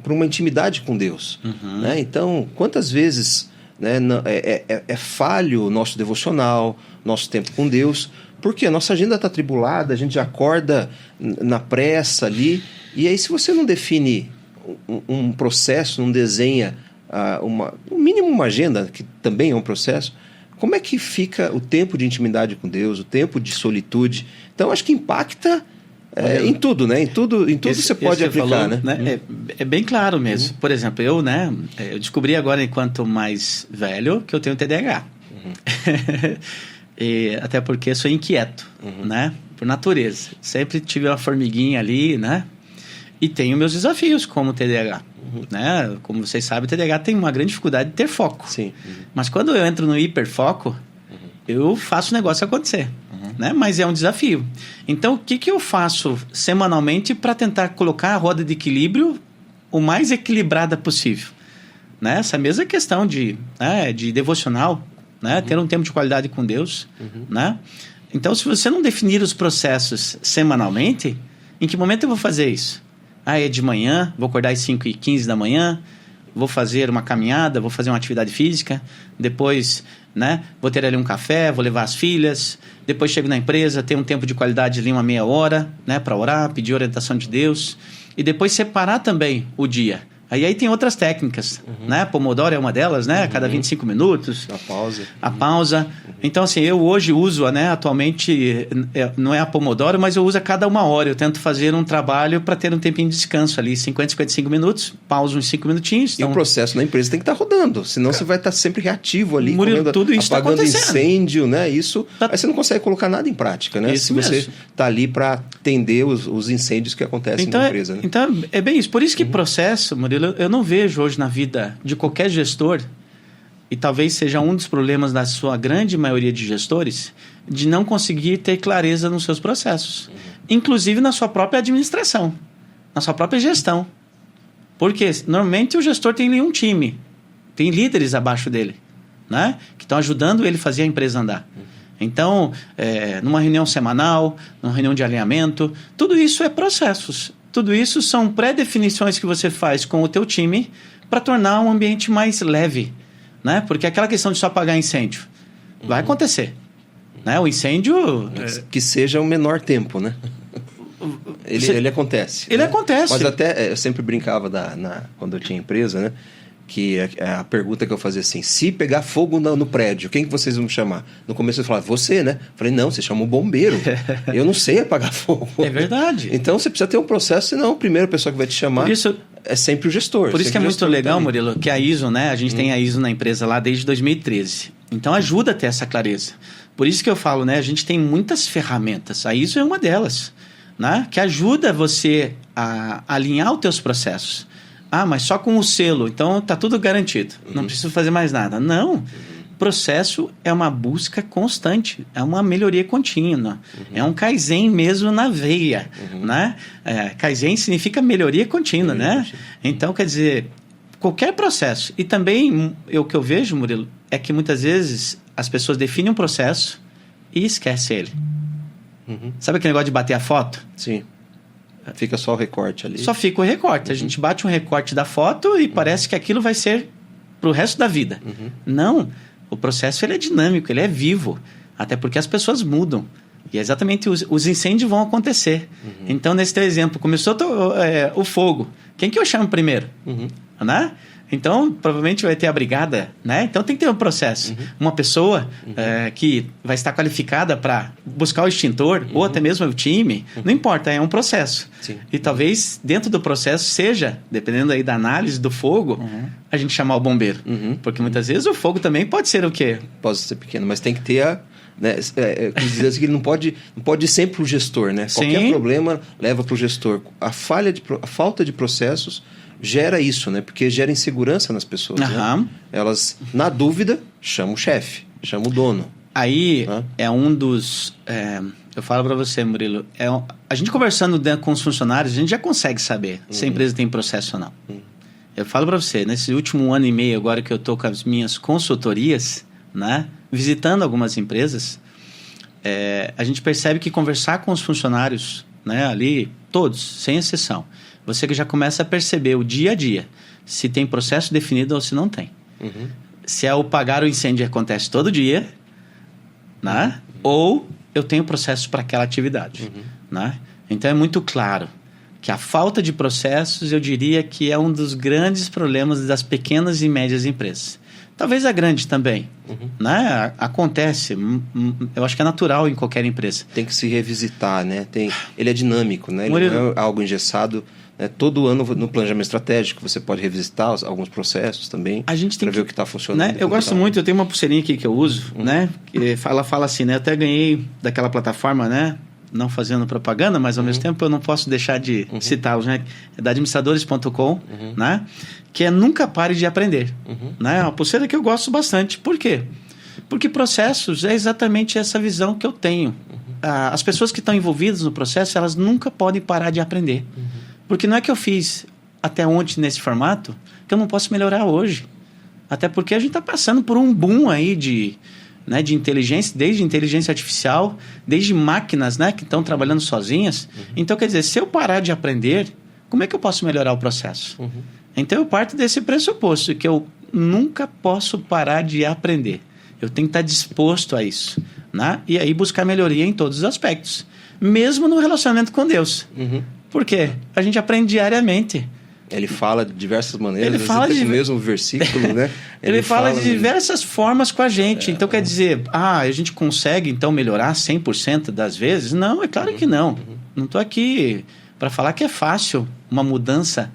uma intimidade com Deus, né? Então, quantas vezes, né, é falho o nosso devocional, nosso tempo com Deus, porque a nossa agenda está atribulada, a gente acorda na pressa ali, e aí se você não define um processo, não desenha no mínimo uma agenda, que também é um processo, como é que fica o tempo de intimidade com Deus, o tempo de solitude? Então, acho que impacta em tudo, né? Em tudo você pode aplicar, falou, né? É bem claro mesmo. Por exemplo, eu descobri agora, enquanto mais velho, que eu tenho TDAH. até porque sou inquieto, né? Por natureza. Sempre tive uma formiguinha ali, né? E tenho meus desafios como TDAH. Né? Como vocês sabem, o TDAH tem uma grande dificuldade de ter foco. Sim. Mas quando eu entro no hiperfoco, eu faço o negócio acontecer. Né? Mas é um desafio. Então, o que eu faço semanalmente para tentar colocar a roda de equilíbrio o mais equilibrada possível? Né? Essa mesma questão de devocional, né? Ter um tempo de qualidade com Deus. Né? Então, se você não definir os processos semanalmente, em que momento eu vou fazer isso? É de manhã, vou acordar às 5h15 da manhã, vou fazer uma caminhada, vou fazer uma atividade física, depois, né, vou ter ali um café, vou levar as filhas, depois chego na empresa, tenho um tempo de qualidade ali, uma meia hora, né, para orar, pedir orientação de Deus, e depois separar também o dia. Aí tem outras técnicas, né? Pomodoro é uma delas, né? A cada 25 minutos. A pausa. Então, assim, eu hoje uso, né? Atualmente, não é a Pomodoro, mas eu uso a cada 1 hora. Eu tento fazer um trabalho para ter um tempinho de descanso ali, 50, 55 minutos, pausa uns 5 minutinhos. Então, e o processo na empresa tem que estar rodando, senão você vai estar sempre reativo ali, tudo isso apagando incêndio, né? Isso, aí você não consegue colocar nada em prática, né? Isso se você está ali para atender os incêndios que acontecem na empresa. Né? Então, é bem isso. Por isso que processo, Murilo, eu não vejo hoje na vida de qualquer gestor, e talvez seja um dos problemas da sua grande maioria de gestores, de não conseguir ter clareza nos seus processos. Inclusive na sua própria administração, na sua própria gestão. Porque normalmente o gestor tem ali um time, tem líderes abaixo dele, né? Que estão ajudando ele a fazer a empresa andar. Então, numa reunião semanal, numa reunião de alinhamento, tudo isso é processos. Tudo isso são pré-definições que você faz com o teu time para tornar um ambiente mais leve, né? Porque aquela questão de só apagar incêndio vai acontecer, né? O incêndio... Que seja o menor tempo, né? Ele acontece. Ele acontece. Mas até, eu sempre brincava quando eu tinha empresa, né? Que a pergunta que eu fazia assim, se pegar fogo no prédio, quem que vocês vão chamar? No começo eu falava, você, né? Falei, não, você chama o bombeiro. Eu não sei apagar fogo. É verdade. Então você precisa ter um processo, senão a primeira pessoa que vai te chamar é sempre o gestor. Por isso que é muito legal, Murilo, que a ISO, né? A gente tem a ISO na empresa lá desde 2013. Então ajuda a ter essa clareza. Por isso que eu falo, né? A gente tem muitas ferramentas. A ISO é uma delas, né? Que ajuda você a alinhar os teus processos. Mas só com o selo, então está tudo garantido. Não preciso fazer mais nada. Não. Processo é uma busca constante, é uma melhoria contínua. É um Kaizen mesmo na veia. Né? Kaizen significa melhoria contínua, né? Então, quer dizer, qualquer processo. E também, o que eu vejo, Murilo, é que muitas vezes as pessoas definem um processo e esquecem ele. Sabe aquele negócio de bater a foto? Sim. Fica só o recorte ali. Só fica o recorte. A gente bate um recorte da foto e parece que aquilo vai ser para o resto da vida. Não. O processo ele é dinâmico, ele é vivo. Até porque as pessoas mudam. E é exatamente os incêndios vão acontecer. Então, nesse teu exemplo, começou o fogo. Quem que eu chamo primeiro? Né? Então, provavelmente vai ter a brigada, né? Então, tem que ter um processo. Uma pessoa que vai estar qualificada para buscar o extintor, ou até mesmo o time, não importa, é um processo. Sim. E talvez, dentro do processo, seja, dependendo aí da análise do fogo, a gente chamar o bombeiro. Porque muitas vezes o fogo também pode ser o quê? Pode ser pequeno, mas tem que ter dizer assim, que ele não pode ir sempre para o gestor, né? Qualquer problema leva para o gestor. A falta de processos gera isso, né? Porque gera insegurança nas pessoas. Né? Elas, na dúvida, chamam o chefe, chamam o dono. Aí é um dos... eu falo para você, Murilo, a gente conversando com os funcionários, a gente já consegue saber se a empresa tem processo ou não. Eu falo para você, nesse último ano e meio, agora que eu estou com as minhas consultorias, né? Visitando algumas empresas, a gente percebe que conversar com os funcionários, né, ali, todos, sem exceção, você que já começa a perceber o dia a dia, se tem processo definido ou se não tem. Se é o pagar o incêndio que acontece todo dia, né? Ou eu tenho processo para aquela atividade. Né? Então é muito claro que a falta de processos, eu diria que é um dos grandes problemas das pequenas e médias empresas. Talvez a grande também, né? Acontece, eu acho que é natural em qualquer empresa. Tem que se revisitar, né? Ele é dinâmico, né? Ele não é algo engessado. Né? Todo ano no planejamento estratégico você pode revisitar alguns processos também para ver o que está funcionando. Né? Eu gosto muito, eu tenho uma pulseirinha aqui que eu uso, né? Que ela fala assim, né? Eu até ganhei daquela plataforma, né? Não fazendo propaganda, mas ao mesmo tempo eu não posso deixar de citá-los, né? É da administradores.com, né? Que é nunca pare de aprender. Né? É uma pulseira que eu gosto bastante. Por quê? Porque processos é exatamente essa visão que eu tenho. As pessoas que estão envolvidas no processo, elas nunca podem parar de aprender. Porque não é que eu fiz até ontem nesse formato que eu não posso melhorar hoje. Até porque a gente está passando por um boom aí de inteligência, desde inteligência artificial, desde máquinas, né, que estão trabalhando sozinhas. Então, quer dizer, se eu parar de aprender, como é que eu posso melhorar o processo? Então, eu parto desse pressuposto, que eu nunca posso parar de aprender. Eu tenho que estar disposto a isso. Né? E aí buscar melhoria em todos os aspectos. Mesmo no relacionamento com Deus. Por quê? A gente aprende diariamente. Ele fala de diversas maneiras, ele fala de mesmo versículo, né? Ele fala de diversas formas com a gente. Então, quer dizer, a gente consegue, então, melhorar 100% das vezes? Não, é claro que não. Não estou aqui para falar que é fácil uma mudança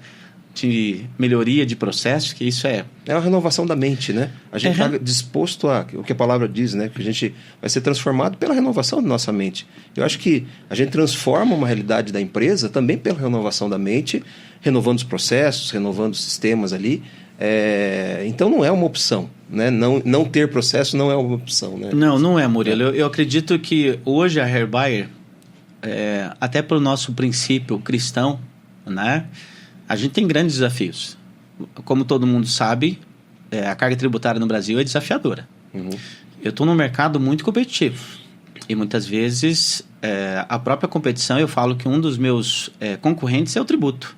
de melhoria de processo, que isso é... É uma renovação da mente, né? A gente está disposto a... O que a palavra diz, né? Que a gente vai ser transformado pela renovação da nossa mente. Eu acho que a gente transforma uma realidade da empresa também pela renovação da mente, renovando os processos, renovando os sistemas ali. Então, não é uma opção, né? Não ter processo não é uma opção, né? Não é, Murilo. Eu acredito que hoje a Hairbuyer, até pelo nosso princípio cristão, né? A gente tem grandes desafios. Como todo mundo sabe, a carga tributária no Brasil é desafiadora. Eu estou num mercado muito competitivo. E muitas vezes, a própria competição, eu falo que um dos meus concorrentes é o tributo.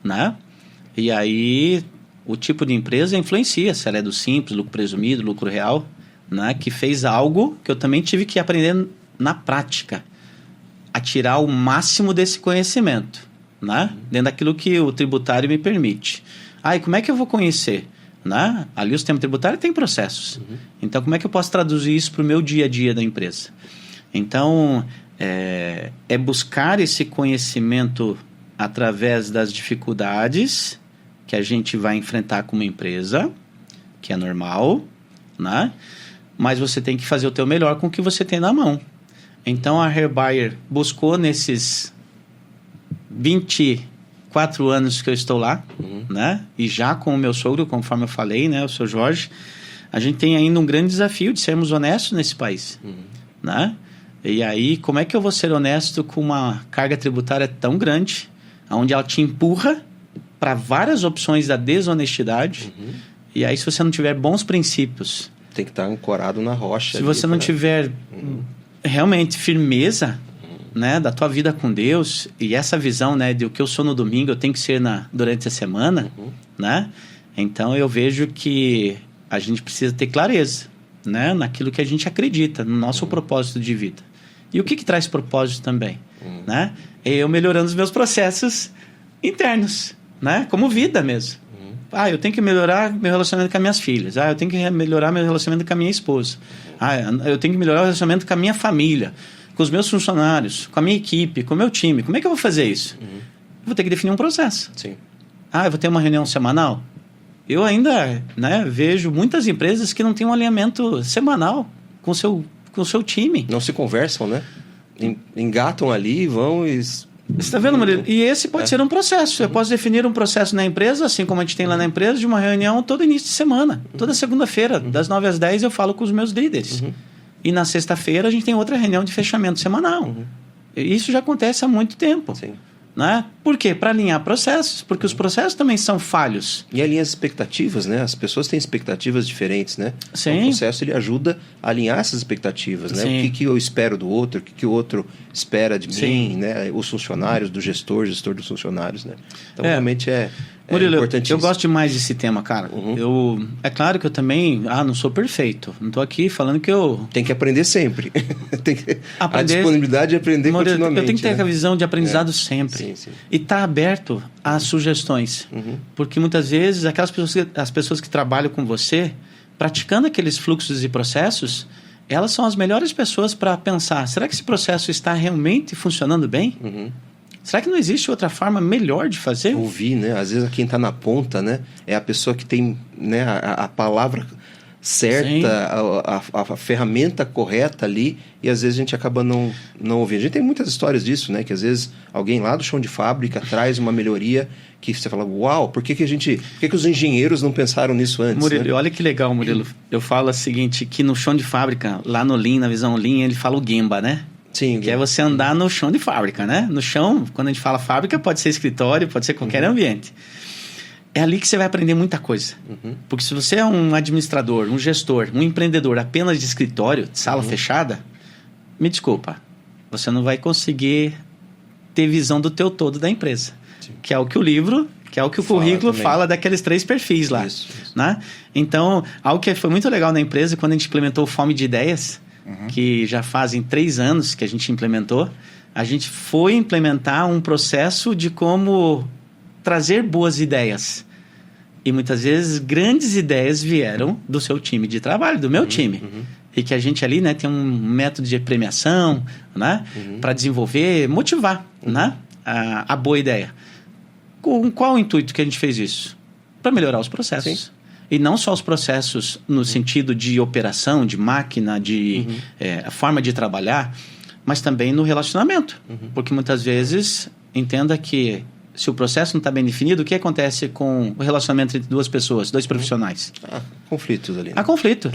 Né? E aí, o tipo de empresa influencia. Se ela é do simples, lucro presumido, lucro real. Né? Que fez algo que eu também tive que aprender na prática. A tirar o máximo desse conhecimento. Né? Dentro daquilo que o tributário me permite. E como é que eu vou conhecer? Né? Ali o sistema tributário tem processos. Então, como é que eu posso traduzir isso para o meu dia a dia da empresa? Então, é buscar esse conhecimento através das dificuldades que a gente vai enfrentar como empresa, que é normal, né? Mas você tem que fazer o teu melhor com o que você tem na mão. Então, a Hairbuyer buscou nesses 24 anos que eu estou lá, né? E já com o meu sogro, conforme eu falei, né? O seu Jorge, a gente tem ainda um grande desafio de sermos honestos nesse país, né? E aí, como é que eu vou ser honesto com uma carga tributária tão grande, onde ela te empurra para várias opções da desonestidade, e aí se você não tiver bons princípios... Tem que estar ancorado na rocha. Se você não tiver realmente firmeza... Né, da tua vida com Deus e essa visão, né, de o que eu sou no domingo eu tenho que ser durante a semana, né? Então eu vejo que a gente precisa ter clareza, né, naquilo que a gente acredita, no nosso propósito de vida. E o que traz propósito também, né? É eu melhorando os meus processos internos, né, como vida mesmo. Eu tenho que melhorar meu relacionamento com as minhas filhas. Eu tenho que melhorar meu relacionamento com a minha esposa. Eu tenho que melhorar o relacionamento com a minha família, com os meus funcionários, com a minha equipe, com o meu time. Como é que eu vou fazer isso? Eu vou ter que definir um processo. Sim. Eu vou ter uma reunião semanal? Eu ainda, né, vejo muitas empresas que não têm um alinhamento semanal com o seu time. Não se conversam, né? Engatam ali, vão e... Você está vendo, Murilo? E esse pode ser um processo. Eu posso definir um processo na empresa, assim como a gente tem lá na empresa, de uma reunião todo início de semana. Toda segunda-feira, das 9 às 10, eu falo com os meus líderes. E na sexta-feira a gente tem outra reunião de fechamento semanal. Isso já acontece há muito tempo. Sim. Né? Por quê? Para alinhar processos, porque os processos também são falhos. E alinhar as expectativas, né? As pessoas têm expectativas diferentes, né? Sim. Então, o processo ele ajuda a alinhar essas expectativas, né? Sim. O que eu espero do outro, o que o outro espera de mim, né? Os funcionários, do gestor dos funcionários, né? Então, realmente Murilo, importantíssimo. Eu gosto demais desse tema, cara. É claro que eu também não sou perfeito. Não estou aqui falando que eu... Tem que aprender sempre. A disponibilidade de aprender continuamente. Eu tenho que ter a visão de aprendizado sempre. Sim. E estar aberto às sugestões. Porque muitas vezes as pessoas que trabalham com você praticando aqueles fluxos e processos, elas são as melhores pessoas para pensar, será que esse processo está realmente funcionando bem? Será que não existe outra forma melhor de fazer? Ouvir, né? Às vezes quem está na ponta, né? É a pessoa que tem, né, a palavra certa, a ferramenta correta ali, e às vezes a gente acaba não ouvindo. A gente tem muitas histórias disso, né? Que às vezes alguém lá do chão de fábrica traz uma melhoria que você fala, uau, por que os engenheiros não pensaram nisso antes? Murilo, né? olha que legal, Murilo. Eu falo o seguinte, que no chão de fábrica, lá no Lean, na visão Lean, ele fala o Gemba, né? Sim. Que é você andar no chão de fábrica, né? No chão, quando a gente fala fábrica, pode ser escritório, pode ser qualquer ambiente. É ali que você vai aprender muita coisa. Porque se você é um administrador, um gestor, um empreendedor apenas de escritório, de sala fechada, me desculpa, você não vai conseguir ter visão do teu todo da empresa. Sim. Que é o que o livro, que é o que o currículo fala daqueles 3 perfis lá. Isso. Né? Então, algo que foi muito legal na empresa, quando a gente implementou o Fome de Ideias, que já fazem 3 anos que a gente implementou, a gente foi implementar um processo de como trazer boas ideias. E muitas vezes grandes ideias vieram do seu time de trabalho, do meu time. E que a gente ali, né, tem um método de premiação, né, para desenvolver, motivar, né, a boa ideia. Com qual o intuito que a gente fez isso? Para melhorar os processos. Sim. E não só os processos no sentido de operação, de máquina, de forma de trabalhar, mas também no relacionamento. Porque muitas vezes, entenda que se o processo não está bem definido, o que acontece com o relacionamento entre 2 pessoas, 2 profissionais? Conflitos ali. Né? Há conflito.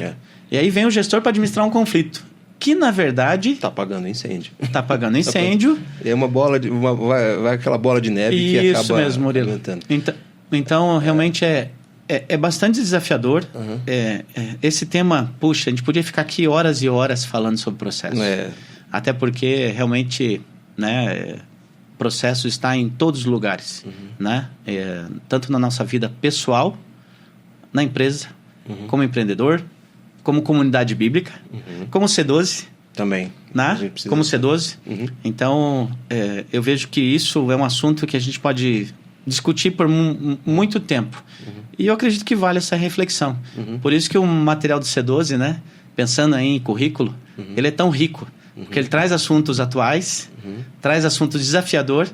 E aí vem o gestor para administrar um conflito. Que, na verdade... Está apagando incêndio. Está apagando incêndio. É uma bola de... vai aquela bola de neve que acaba... Isso mesmo, Murilo. Então, realmente é bastante desafiador. Esse tema, puxa, a gente podia ficar aqui horas e horas falando sobre processo. Até porque, realmente, né... processo está em todos os lugares, né? Tanto na nossa vida pessoal, na empresa, como empreendedor, como comunidade bíblica, como C12. Também. Né? Como C12. Então, eu vejo que isso é um assunto que a gente pode discutir por muito tempo. E eu acredito que vale essa reflexão. Por isso que o material do C12, né? Pensando em currículo, ele é tão rico. Porque ele traz assuntos atuais, traz assuntos desafiador,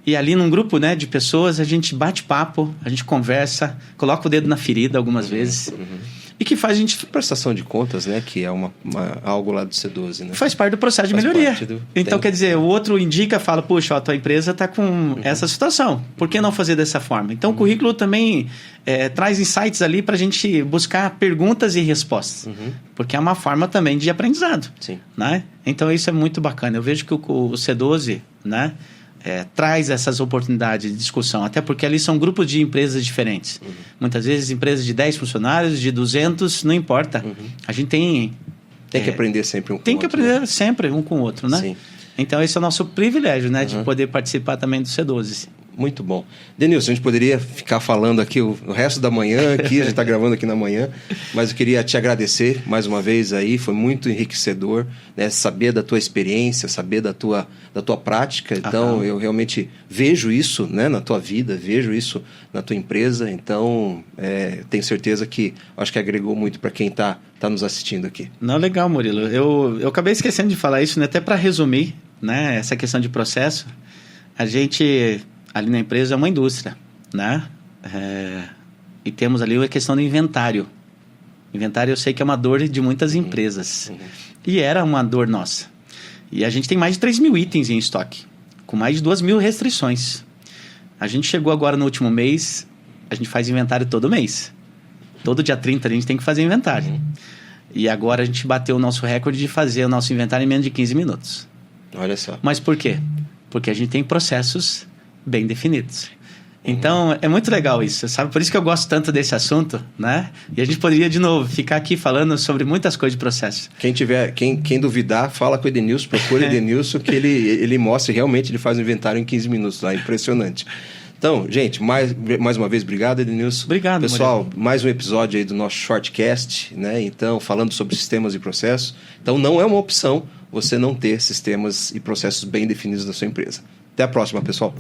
e ali num grupo, né, de pessoas a gente bate papo, a gente conversa, coloca o dedo na ferida algumas vezes, e que faz a gente... Prestação de contas, né, que é algo lá do C12, né? Faz parte do processo de melhoria. Então, quer dizer, o outro indica, fala, puxa, a tua empresa está com essa situação, por que não fazer dessa forma? Então, o currículo também traz insights ali para a gente buscar perguntas e respostas, porque é uma forma também de aprendizado. Sim. Né? Então, isso é muito bacana. Eu vejo que o C12, né, traz essas oportunidades de discussão, até porque ali são grupos de empresas diferentes. Muitas vezes empresas de 10 funcionários, de 200, não importa. A gente tem que aprender sempre um com o outro. Tem que aprender sempre um com o outro, né? Sim. Então esse é o nosso privilégio, né, de poder participar também do C12. Muito bom. Denilson, a gente poderia ficar falando aqui o resto da manhã, aqui, a gente está gravando aqui na manhã, mas eu queria te agradecer mais uma vez aí, foi muito enriquecedor, né, saber da tua experiência, saber da tua prática. Então, eu realmente vejo isso, né, na tua vida, vejo isso na tua empresa, então tenho certeza que acho que agregou muito para quem está nos assistindo aqui. Não, legal, Murilo. Eu acabei esquecendo de falar isso, né, até para resumir, né, essa questão de processo. A gente... ali na empresa é uma indústria, né? E temos ali a questão do inventário. Inventário eu sei que é uma dor de muitas empresas. E era uma dor nossa. E a gente tem mais de 3.000 itens em estoque, com mais de 2.000 restrições. A gente chegou agora no último mês, a gente faz inventário todo mês. Todo dia 30 a gente tem que fazer inventário. E agora a gente bateu o nosso recorde de fazer o nosso inventário em menos de 15 minutos. Olha só. Mas por quê? Porque a gente tem processos bem definidos. Então, é muito legal isso, sabe? Por isso que eu gosto tanto desse assunto, né? E a gente poderia, de novo, ficar aqui falando sobre muitas coisas de processo. Quem duvidar, fala com o Edenilson, procura o Edenilson, que ele mostra, realmente ele faz o inventário em 15 minutos lá, impressionante. Então, gente, mais uma vez, obrigado, Edenilson. Obrigado, pessoal. Murilo. Mais um episódio aí do nosso Shortcast, né? Então, falando sobre sistemas e processos. Então, não é uma opção você não ter sistemas e processos bem definidos na sua empresa. Até a próxima, pessoal.